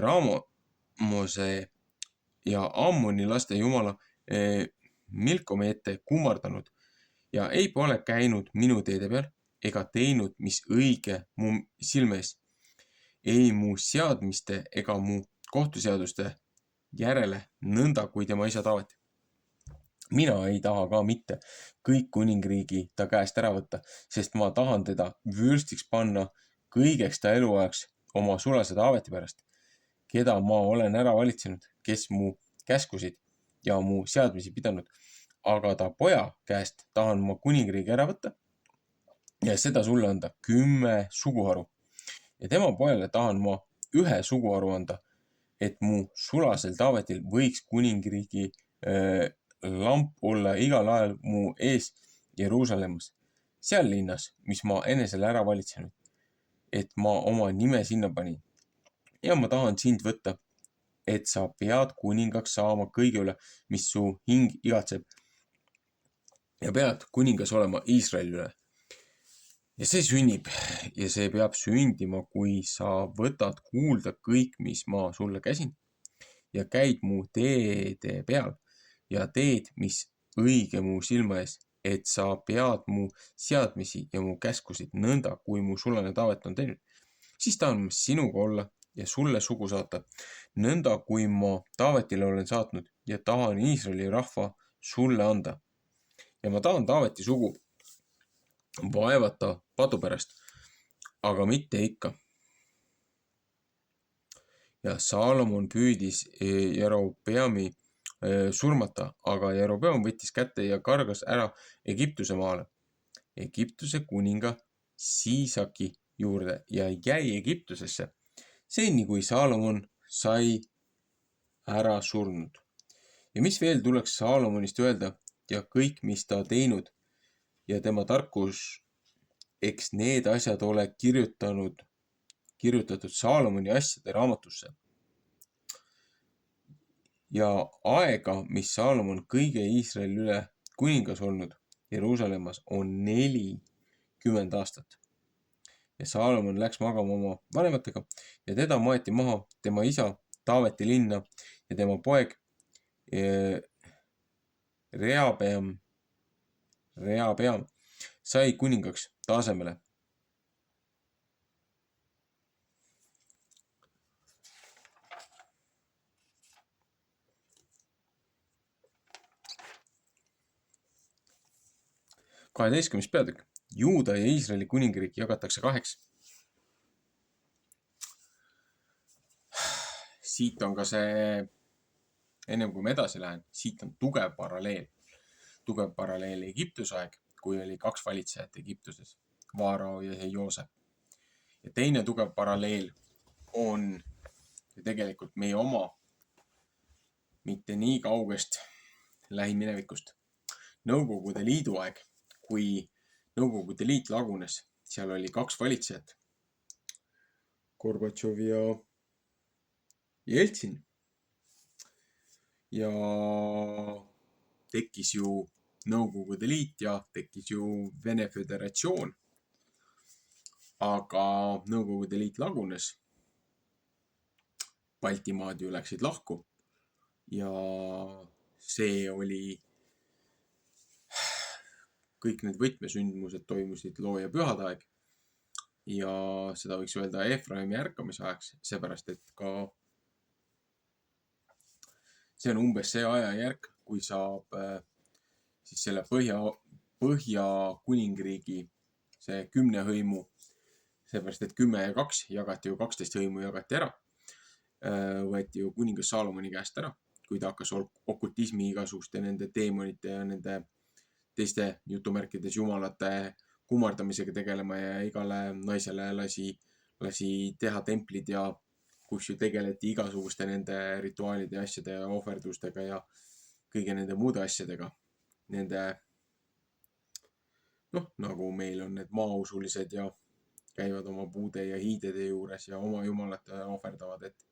Speaker 1: Ramose ja Ammoni laste jumala Milkome ette kummardanud ja ei pole käinud minu teede peal ega teinud, mis õige mu silme ees, ei mu seadmiste ega mu kohtuseaduste järele, nõnda kui tema isa Taavet. Mina ei taha ka mitte kõik kuningriigi ta käest ära võtta, sest ma tahan teda vürstiks panna kõigeks ta eluajaks oma sulase Taaveti pärast, keda ma olen ära valitsenud, kes mu käskusid ja mu seadmisi pidanud, aga ta poja käest tahan ma kuningriigi ära võtta ja seda sulle anda 10 suguharu. Ja tema pojale tahan ma 1 suguharu anda, et mu sulasel Taavetil võiks kuningriigi lamp olla igal ajal mu ees Jeruusalemmas, seal linnas, mis ma enesele ära valitsenud, et ma oma nime sinna panin. Ja ma tahan sind võtta, et sa pead kuningaks saama kõige üle, mis su hing igatseb. Ja pead kuningas olema Iisraeli üle. Ja see sünnib ja see peab sündima, kui sa võtad kuulda kõik, mis ma sulle käsin ja käid mu teede peal ja teed, mis õige mu silma ees, et sa pead mu seadmisi ja mu käskusid nõnda, kui mu sulane Taavet on teinud. Siis tahan ma sinuga olla ja sulle sugu saata, nõnda kui ma Taavetile olen saatnud ja tahan Iisraeli rahva sulle anda. Ja ma tahan Taaveti sugu vaevata padu pärast, aga mitte ikka. Ja Saalomon püüdis Jerobeami surmata, aga Jerobeam võttis kätte ja kargas ära Egiptuse maale, Egiptuse kuninga Siisaki juurde ja jäi Egiptusesse, seni kui Saalomon sai ära surnud. Ja mis veel tuleks Saalomonist öelda ja kõik, mis ta teinud ja tema tarkus, eks need asjad ole kirjutatud Saalomoni asjade raamatusse. Ja aega, mis Saalomon kõige Iisraeli üle kuningas olnud Jeruusalemmas, on 40 aastat. ja Saalomon läks magama oma vanematega ja teda maeti maha tema isa Taaveti linna ja tema poeg Rehabeam sai kuningaks ta asemele. Kaheteistkümnes peatükk. Juuda ja Iisraeli kuningriik jagatakse kaheks. Siit on ka see, ennem kui ma edasi lähen, siit on tugev paralleel Egiptuse aeg, kui oli kaks valitsejat Egiptuses, Vaarao ja Joosep. Ja teine tugev paralleel on tegelikult meie oma, mitte nii kaugest lähiminevikust. Nõukogude Liidu aeg, kui Nõukogude Liit lagunes, seal oli kaks valitsejat, Gorbatšov ja Jeltsin. Ja tekkis ju Nõukogude Liit ja tekkis ju Vene Föderatsioon. Aga Nõukogude Liit lagunes, Baltimaad ju läksid lahku ja see oli, kõik need võtmesündmused toimusid loo- ja pühadaeg ja seda võiks öelda Efraimi ärkamise ajaks, seepärast et ka see on umbes see ajajärk, kui saab siis selle Põhja kuningriigi see 10 hõimu, seepärast et 10 ja 2 jagati ju 12 hõimu jagati ära, võeti ju kuningas Saalomoni käest ära, kui ta hakkas okultismi igasuguste nende teemonite ja nende teiste jutumärkides jumalate kummardamisega tegelema ja igale naisele lasi teha templid ja kus ju tegeleti igasuguste nende rituaalide ja asjade ja ohverdustega ja kõige nende muude asjadega. Nende, nagu meil on need maausulised ja käivad oma puude ja hiidede juures ja oma jumalate ohverdavad, et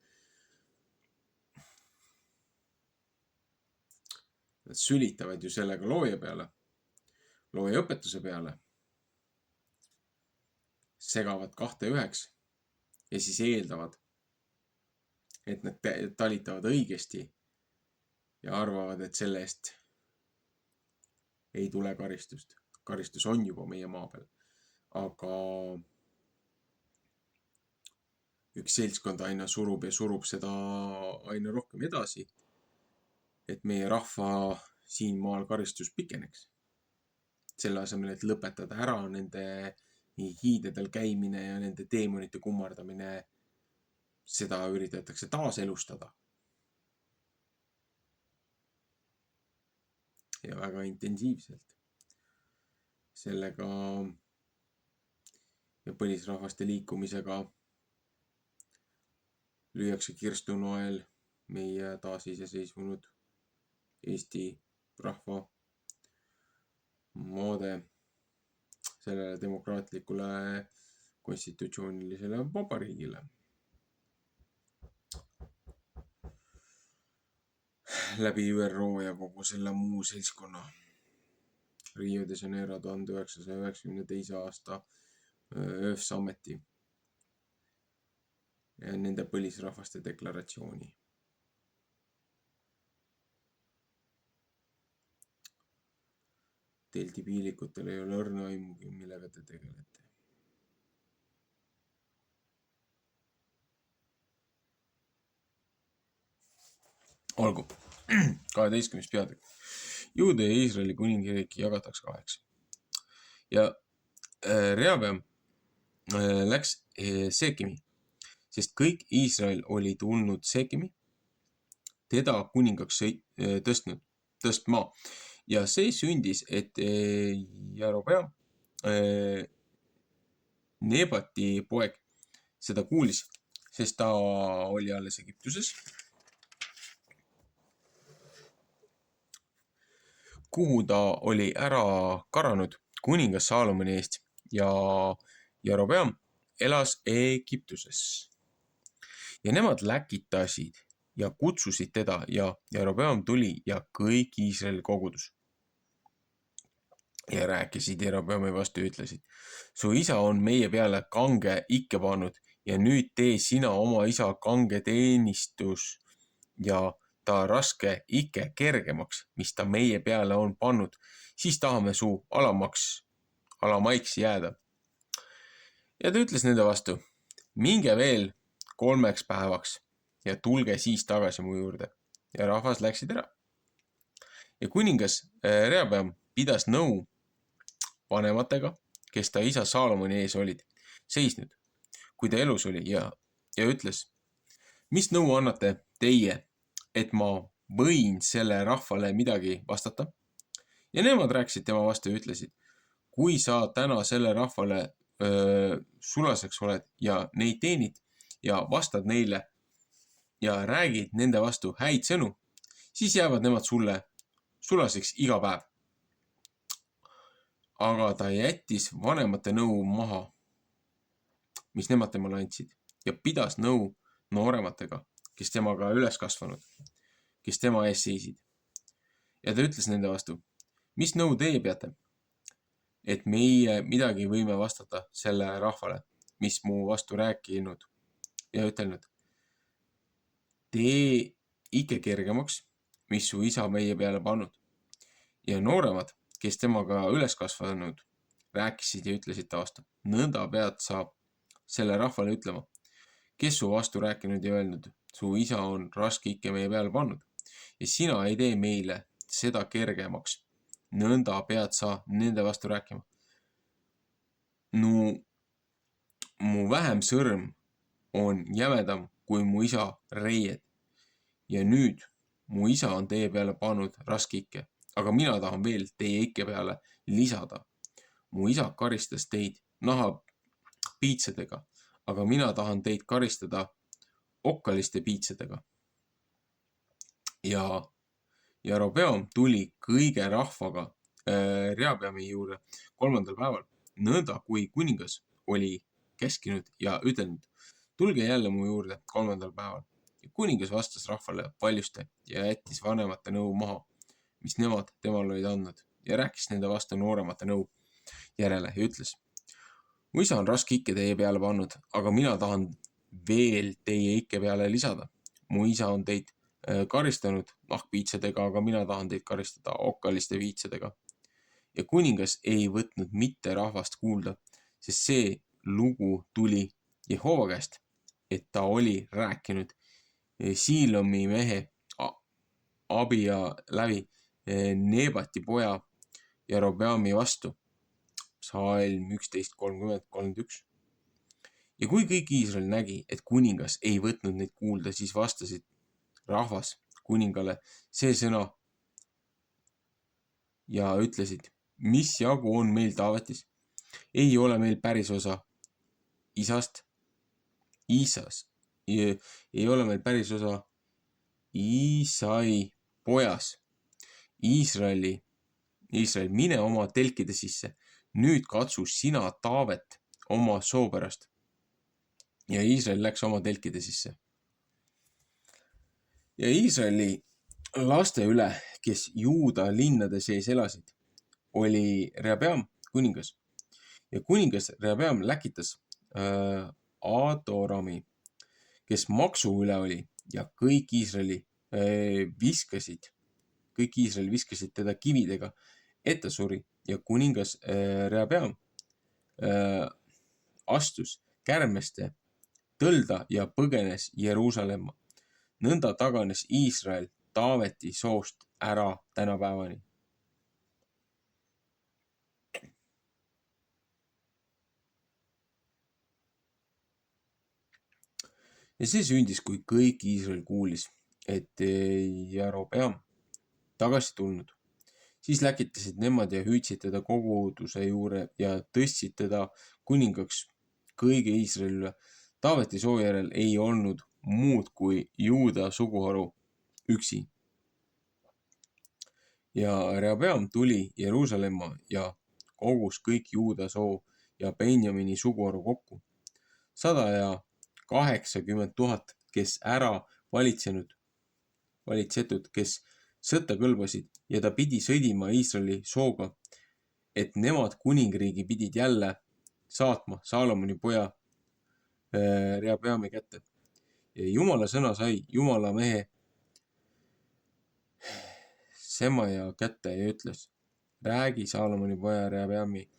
Speaker 1: nad sülitavad ju sellega looja peale, looja õpetuse peale, segavad kahte üheks ja siis eeldavad, et nad talitavad õigesti ja arvavad, et selle eest ei tule karistust. Karistus on juba meie maa peal. Aga üks seltskond aina surub ja surub seda aina rohkem edasi, et meie rahva siin maal karistus pikeneks. Selle asemel, et lõpetada ära nende hiidedel käimine ja nende teemonite kummardamine, seda üritatakse taaselustada. Ja väga intensiivselt. Sellega ja põlisrahvaste liikumisega lüüakse kirstunoel meie taasiseseisvunud Eesti rahva maade sellele demokraatlikule konstitutsioonilisele vabariigile. Läbi ÜRO ja kogu selle muu seltskonna Rio de Janeiro 1992. aasta ÖF-sammeti ja nende põlisrahvaste deklaratsiooni. Teil tibiilikutel ei ole õrna aimugi, millega te tegelete. Olgu, 12. peatükk. Juuda ja Iisraeli kuningriik jagatakse kaheks. Ja Rehabeam läks Seekimi, sest kõik Iisrael oli tulnud Seekimi, teda kuningaks tõstma. Ja see sündis, et Jerobeam, Nebati poeg, seda kuulis, sest ta oli alles Egiptuses, kuhu ta oli ära karanud kuningas Saalomoni eest ja Jerobeam elas Egiptuses. Ja nemad läkitasid ja kutsusid teda ja Jerobeam tuli ja kõik Iisraeli kogudus. ja rääkisid Jerobeami vastu ja ütlesid, su isa on meie peale kange ikke pannud ja nüüd tee sina oma isa kange teenistus ja ta raske ikke kergemaks, mis ta meie peale on pannud, siis tahame su alamaiks jääda. Ja ta ütles nende vastu, minge veel 3 päevaks ja tulge siis tagasi mu juurde. Ja rahvas läksid ära. Ja kuningas Rehabeam pidas nõu vanematega, kes ta isa Saalomoni ees olid seisnud, kui ta elus oli ja ütles, mis nõu annate teie, et ma võin selle rahvale midagi vastata? Ja nemad rääkisid tema vastu ja ütlesid, kui sa täna selle rahvale sulaseks oled ja neid teenid ja vastad neile ja räägid nende vastu häid sõnu, siis jäävad nemad sulle sulaseks iga päev. Aga ta jättis vanemate nõu maha, mis nemad temale andsid ja pidas nõu noorematega, kes temaga üles kasvanud, kes tema ees seisid. Ja ta ütles nende vastu, mis nõu teie peate, et meie midagi võime vastata selle rahvale, mis mu vastu rääkinud ja ütelnud. Tee ikke kergemaks, mis su isa meie peale pannud. Ja nooremad, kes temaga üles kasvanud, rääkisid ja ütlesid ta vastu. Nõnda pead sa selle rahvale ütlema, kes su vastu rääkinud ja öelnud, su isa on raske ikke meie peale pannud ja sina ei tee meile seda kergemaks. Nõnda pead sa nende vastu rääkima. Mu vähem sõrm on jämedam kui mu isa reied ja nüüd mu isa on teie peale pannud raske ikke, aga mina tahan veel teie ikke peale lisada. Mu isa karistas teid nahapiitsedega, aga mina tahan teid karistada okkaliste piitsedega. Ja Jerobeam tuli kõige rahvaga Rehabeami juurde 3. päeval, nõnda kui kuningas oli käskinud ja ütelnud, tulge jälle mu juurde 3. päeval. Ja kuningas vastas rahvale paljuste ja jättis vanemate nõu maha, mis nemad temal olid andnud ja rääkis nende vastu nooremate nõu järele ja ütles, mu isa on raske ikke teie peale pannud, aga mina tahan veel teie ikke peale lisada. Mu isa on teid karistanud nahkpiitsedega, aga mina tahan teid karistada okkaliste piitsedega. Ja kuningas ei võtnud mitte rahvast kuulda, sest see lugu tuli Jehova käest, et ta oli rääkinud Siilomi mehe Abia läbi Nebati poja Jerobeami vastu. Psalm 11:30-31. Ja kui kõik Iisrael nägi, et kuningas ei võtnud neid kuulda, siis vastasid rahvas kuningale see sõna ja ütlesid, mis jagu on meil Taavetis? Ei ole meil päris osa isast, ei ole meil päris osa Isai pojas. Iisrael, mine oma telkide sisse, nüüd katsu sina Taavet oma soo pärast. Ja Iisrael läks oma telkide sisse. Ja Iisraeli laste üle, kes Juuda linnade sees elasid, oli Rehabeam kuningas. Ja kuningas Rehabeam läkitas Adorami, kes maksu üle oli ja kõik Iisraeli viskasid teda kividega, et ta suri ja kuningas Rehabeam astus kärmeste tõlda ja põgenes Jeruusalemma. Nõnda taganes Iisrael Taaveti soost ära tänapäevani. Ja see sündis, kui kõik Iisrael kuulis, et Jerobeam tagasi tulnud. Siis läkitasid nemad ja hüüdsid teda koguduse juurde ja tõstsid teda kuningaks kõige Iisraeli üle. Taaveti soo järel ei olnud muud kui Juuda suguharu üksi. Ja Rehabeam tuli Jeruusalemma ja kogus kõik Juuda soo ja Benjamini suguharu kokku. 180 000, kes ära valitsetud, kes sõtta kõlbasid ja ta pidi sõdima Iisraeli sooga et nemad kuningriigi pidid jälle saatma Saalomoni poja Rehabeami kätte. Ja Jumala sõna sai Jumala mehe Semaja kätte ja ütles, räägi Saalomoni poja Rehabeami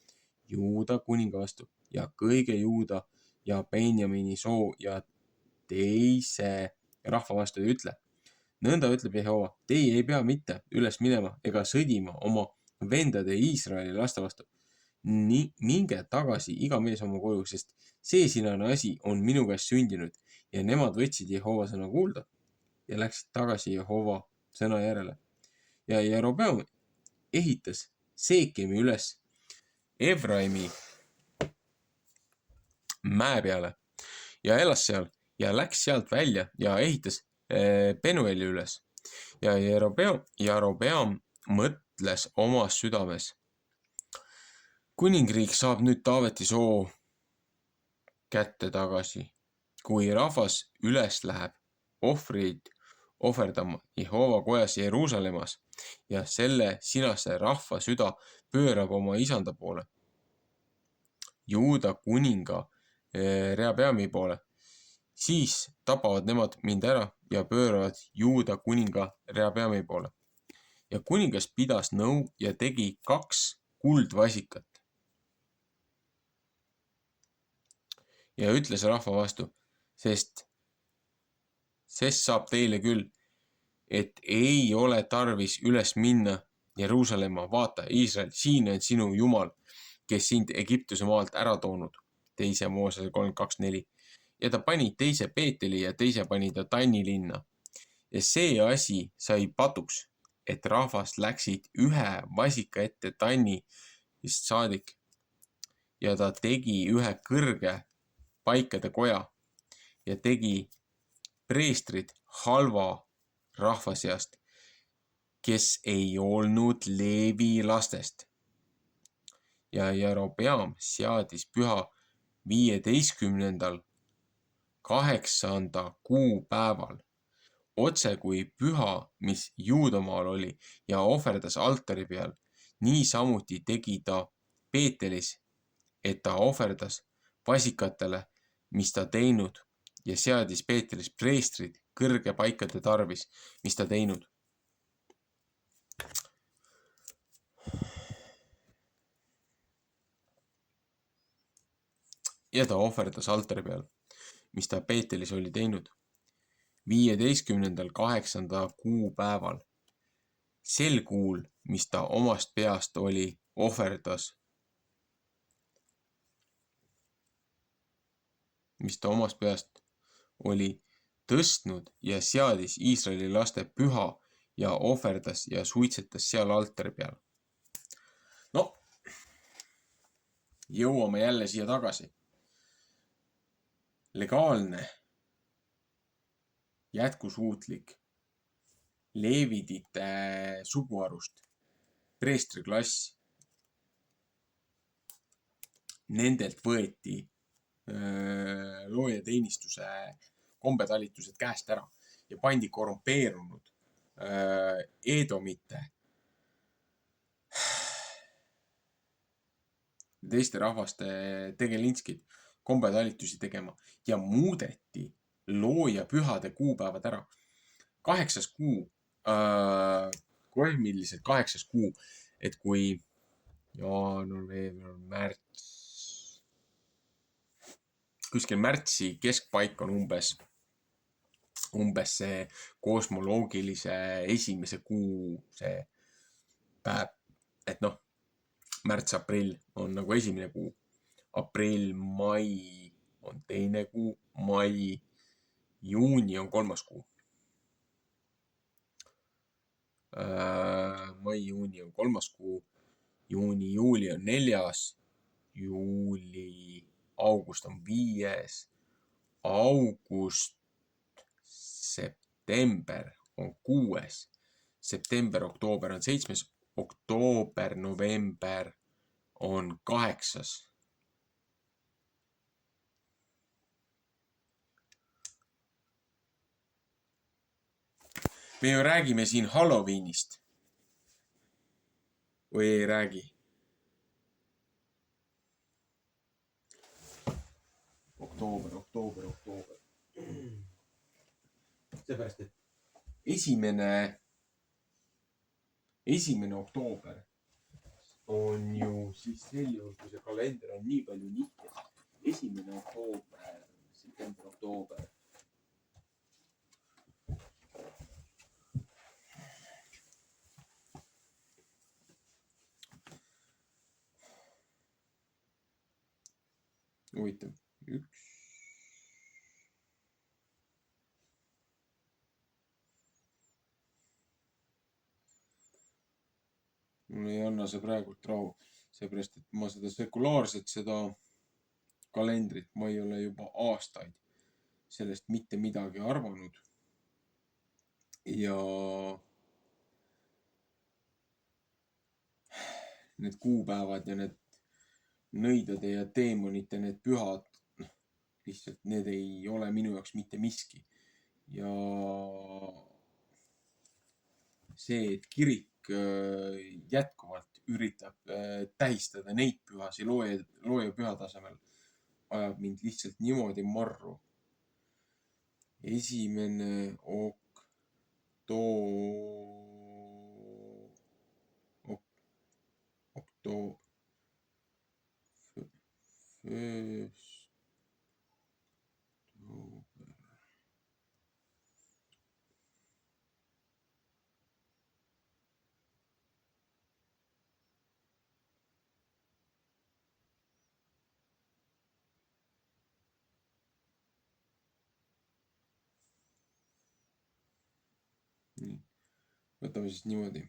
Speaker 1: Juuda kuninga vastu ja kõige Juuda ja Benjamini soo ja teise rahva vastu ja ütle. Nõnda ütleb Jehova, teie ei pea mitte üles minema ega sõdima oma vendade Iisraeli laste vastu. Minge tagasi iga mees oma koju, sest see sinane asi on minu käest sündinud ja nemad võtsid Jehova sõna kuulda ja läksid tagasi Jehova sõna järele. Ja Jerobeam ehitas Seekemi üles Efraimi mäe peale ja elas seal ja läks sealt välja ja ehitas Penueli üles. Ja Jerobeam mõtles omas südames. Kuningriik saab nüüd Taaveti soo kätte tagasi, kui rahvas üles läheb ohvreid ohverdama Jehova kojas Jeruusalemmas ja selle sinase rahva süda pöörab oma isanda poole, Juuda kuninga Rehabeami poole, siis tapavad nemad mind ära ja pööravad Juuda kuninga Rehabeami poole. Ja kuningas pidas nõu ja tegi 2 kuldvasikat. Ja ütles rahva vastu, sest saab teile küll, et ei ole tarvis üles minna Jeruusalemma, vaata, Iisrael, siin on sinu Jumal, kes sind Egiptuse maalt ära toonud. 2 Moosese 32.4. Ja ta pani teise Peeteli ja teise pani ta Tanni linna. Ja see asi sai patuks, et rahvas läksid 1 vasika ette Tannist saadik. Ja ta tegi 1 kõrge paikade koja ja tegi preestrid halva rahva seast, kes ei olnud Leevi lastest. Ja Jerobeam seadis püha 15. 8. kuupäeval, otse kui püha, mis Juudamaal oli ja ohverdas altari peal, nii samuti tegi ta Peetelis, et ta ohverdas vasikatele, mis ta teinud ja seadis Peetelis preestrid kõrge paikade tarvis, mis ta teinud. Ja ta ohverdas altari peal, mis ta Peetelis oli teinud, 15. 8. kuupäeval, sel kuul, mis ta omast peast oli ohverdas, mis ta omast peast oli tõstnud ja seadis Iisraeli laste püha ja ohverdas ja suitsetas seal altari peal. No, jõuame jälle siia tagasi. Legaalne, jätkusuutlik, leevidite suguharust, preestriklass. Nendelt võeti loojateenistuse kombetalitused käest ära ja pandi korrumpeerunud Edomite teiste rahvaste tegelinskid kombetalitusi tegema ja muudeti looja pühade kuupäevad ära. 8. kuu, kolmiliselt 8. kuu, et kui jaanuar, veebruar, märts, kuskil märtsi keskpaik on umbes see kosmoloogilise esimese kuu see päev, et noh, märts-aprill on nagu esimene kuu, aprill, mai on teine kuu, mai, juuni on 3. kuu. Mai, juuni on 3. kuu, juuni, juuli on 4. juuli, august on 5. august, september on 6. september, oktoober on 7. oktoober, november on 8. Me ju räägime siin Halloweenist. Või ei räägi? oktoober. Seepärast, et esimene oktoober on ju siis sel juhul, kui see kalender on nii palju nihkes. 1. oktoober, september, oktoober. Huvitav. Mul ei anna see praegult rahu, seepärast, et ma seda seda kalendrit, ma ei ole juba aastaid sellest mitte midagi arvanud. Ja need kuupäevad ja need nõidade ja teemonite, need pühad, lihtsalt need ei ole minu jaoks mitte miski. Ja see, et kirik jätkuvalt üritab tähistada neid pühasi looja püha tasemel, ajab mind lihtsalt niimoodi marru. 1. oktoober. Nii, võtame siis niimoodi.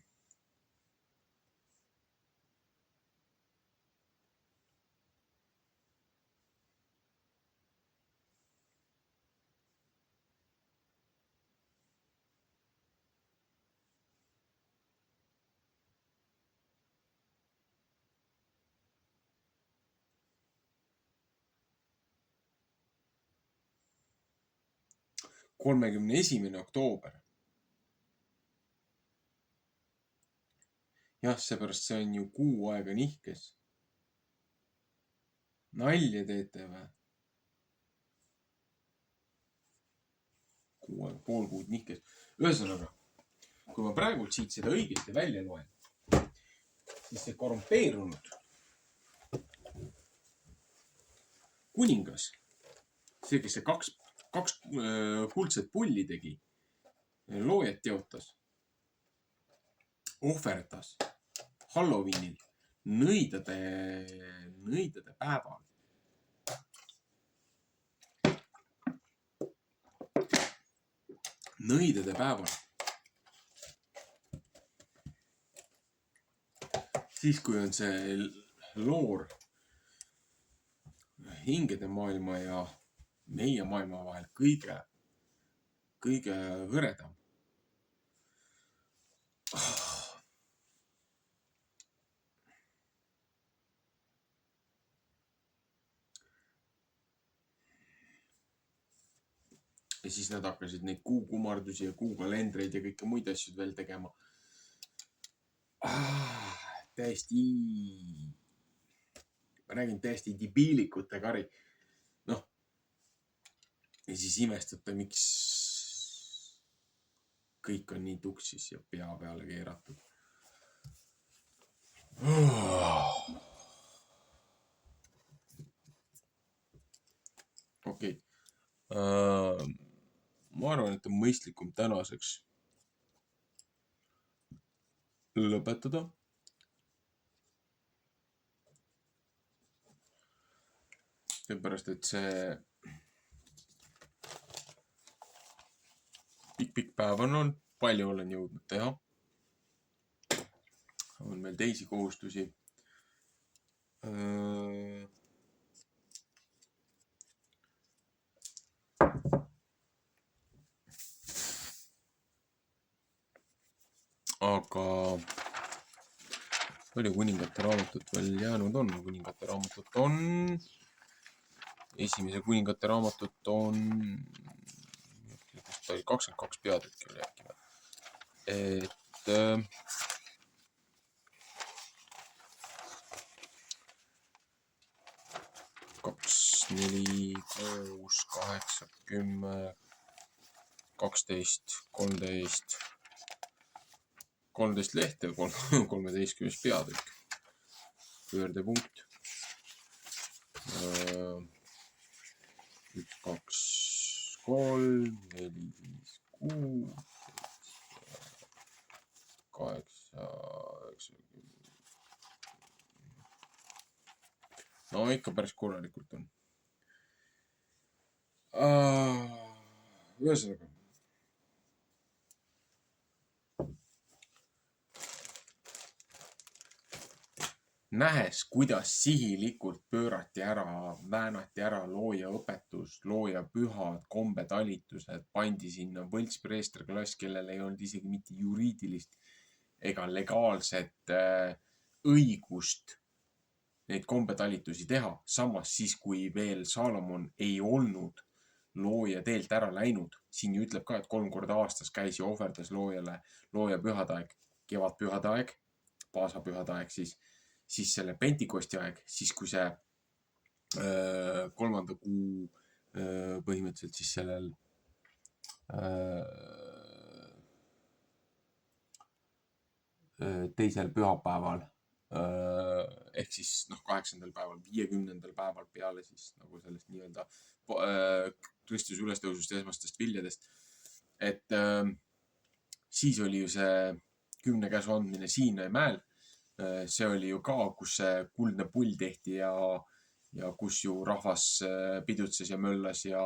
Speaker 1: Kolmekümne 1. oktoober. Jah, seepärast see on ju kuu aega nihkes. Nalja teete või? Kuu aega, pool kuud nihkes. Ühesõnaga, kui ma praegult siit seda õigesti välja loen, siis see korrumpeerunud kuningas, see, kes see kaks kuldset pulli tegi, loojat teotas, ohverdas Halloweenil nõidade päeval. Nõidade päeval. Siis, kui on see loor hingede maailma ja meie maailma vahel kõige hõredam. Ja siis nad hakkasid neid kuukumardusi ja kuukalendreid ja kõike muid asju veel tegema. Täiesti, ma räägin täiesti debiilikute kari. Noh, ja siis imestate, miks kõik on nii tuksis ja pea peale keeratud. Okei. Ma arvan, et on mõistlikum tänaseks lõpetada. Seepärast, et see pikk päev on, palju olen jõudnud teha. On meil teisi kohustusi. Aga palju kuningate raamatut veel jäänud on? Kuningate raamatut on. Esimese kuningate raamatut on 22 peatükki oli äkki. Et 4, 6, 8, 10, 12, 13, 13 lehte, 13. peatükk, pöördepunkt. 1, 2, 3, 4, 5, 6, 8, 9, 10. No ikka päris korralikult on. Ühesõnaga. Nähes, kuidas sihilikult pöörati ära, väänati ära loojaõpetus, loojapühad, kombetalitused, pandi sinna võltspreesterklass, kellel ei olnud isegi mitte juriidilist ega legaalset õigust neid kombetalitusi teha. Samas siis, kui veel Saalomon ei olnud looja teelt ära läinud, siin ju ütleb ka, et 3 korda aastas käis ja ohverdas loojale loojapühade aeg, kevadpühade aeg, paasapühade aeg siis selle pentikosti aeg, siis kui see 3. kuu põhimõtteliselt siis sellel teisel pühapäeval ehk siis 8. päeval, 50. päeval peale siis nagu sellest nii-öelda Kristuse ülestõusust esmastest viljadest. Et siis oli ju see 10 käsu andmine Siinai mäel. See oli ju ka, kus see kuldne pull tehti ja kus ju rahvas pidutses ja möllas ja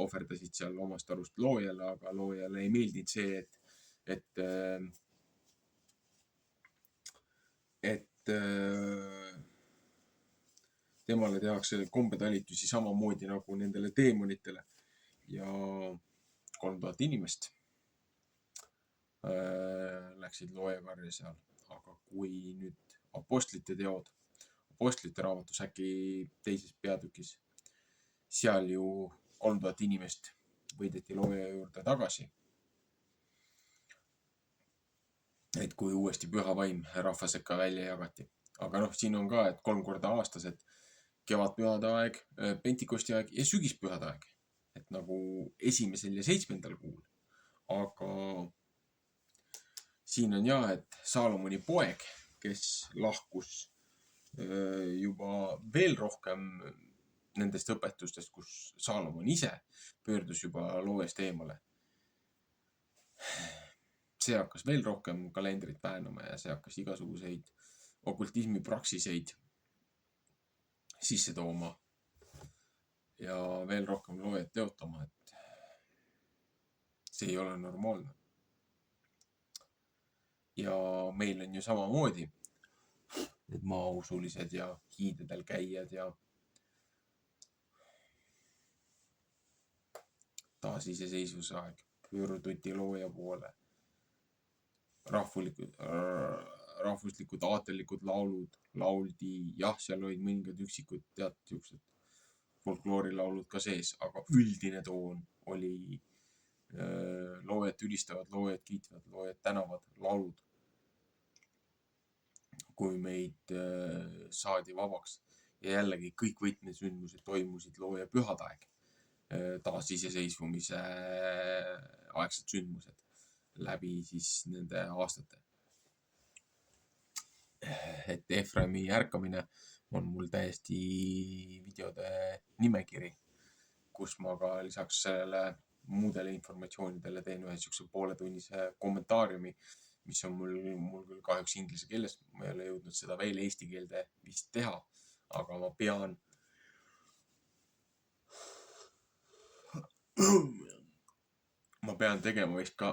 Speaker 1: ohverdasid seal omast arust loojale, aga loojale ei meeldinud see, et temale tehakse kombetalitusi samamoodi nagu nendele teemonitele ja 3000 inimest läksid loojakarja seal. Aga kui nüüd apostlite teod, apostlite raamatus äkki 2. peatükis, seal ju 3000 inimest võideti looja juurde tagasi. Et kui uuesti püha vaim rahva sekka välja jagati. Aga siin on ka, et 3 korda aastas, et kevadpühade aeg, pentikosti aeg ja sügispühade aeg. Et nagu 1. ja 7. kuul. Aga siin on et Saalomoni poeg, kes lahkus juba veel rohkem nendest õpetustest, kus Saalomon ise pöördus juba loojast eemale. See hakkas veel rohkem kalendrit väänama ja see hakkas igasuguseid okultismi praksiseid sisse tooma ja veel rohkem loojad teotama, et see ei ole normaalne. Ja meil on ju samamoodi need maausulised ja hiidedel käijad ja taasiseseisvuse aeg, pöörututi looja poole, rahvuslikud aatellikud laulud lauldi, jah, seal olid mõningad üksikud teatud folkloorilaulud ka sees, aga üldine toon oli loojad ülistavad, loojad kiitvad, loojad tänavad, laulud. Kui meid saadi vabaks ja jällegi kõik võtmesündmused toimusid looja pühade aeg, taasiseseisvumise aegsed sündmused läbi siis nende aastate. Et Efraimi ärkamine on mul täiesti videode nimekiri, kus ma ka lisaks sellele muudele informatsioonidele teen ühe siukse pooletunnise kommentaariumi, mis on mul küll kahjuks inglise keeles. Ma ei ole jõudnud seda veel eesti keelde vist teha, aga ma pean tegema vist ka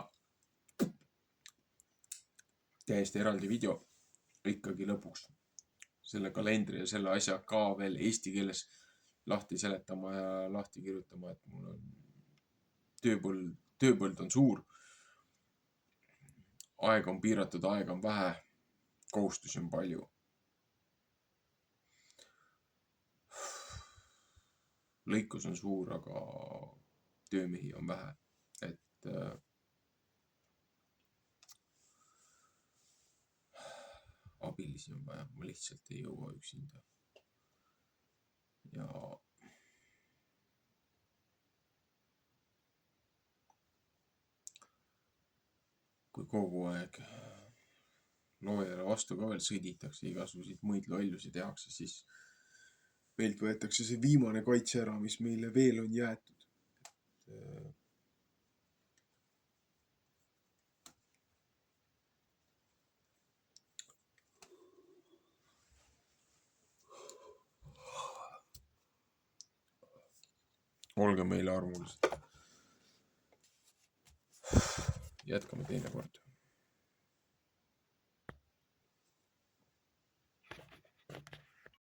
Speaker 1: täiesti eraldi video ikkagi lõpuks selle kalendri ja selle asja ka veel eesti keeles lahti seletama ja lahti kirjutama, et mul on tööpõld on suur. Aeg on piiratud, aeg on vähe, kohustusi on palju. Lõikus on suur, aga töömehi on vähe. Et abilisi on vaja, ma lihtsalt ei jõua üksinda. Ja kui kogu aeg loojale vastu ka veel sõditakse, igasuguseid muid lollusi tehakse, siis meilt võetakse see viimane kaitse ära, mis meile veel on jäetud. Olge meile armulised. Jätkame teinekord.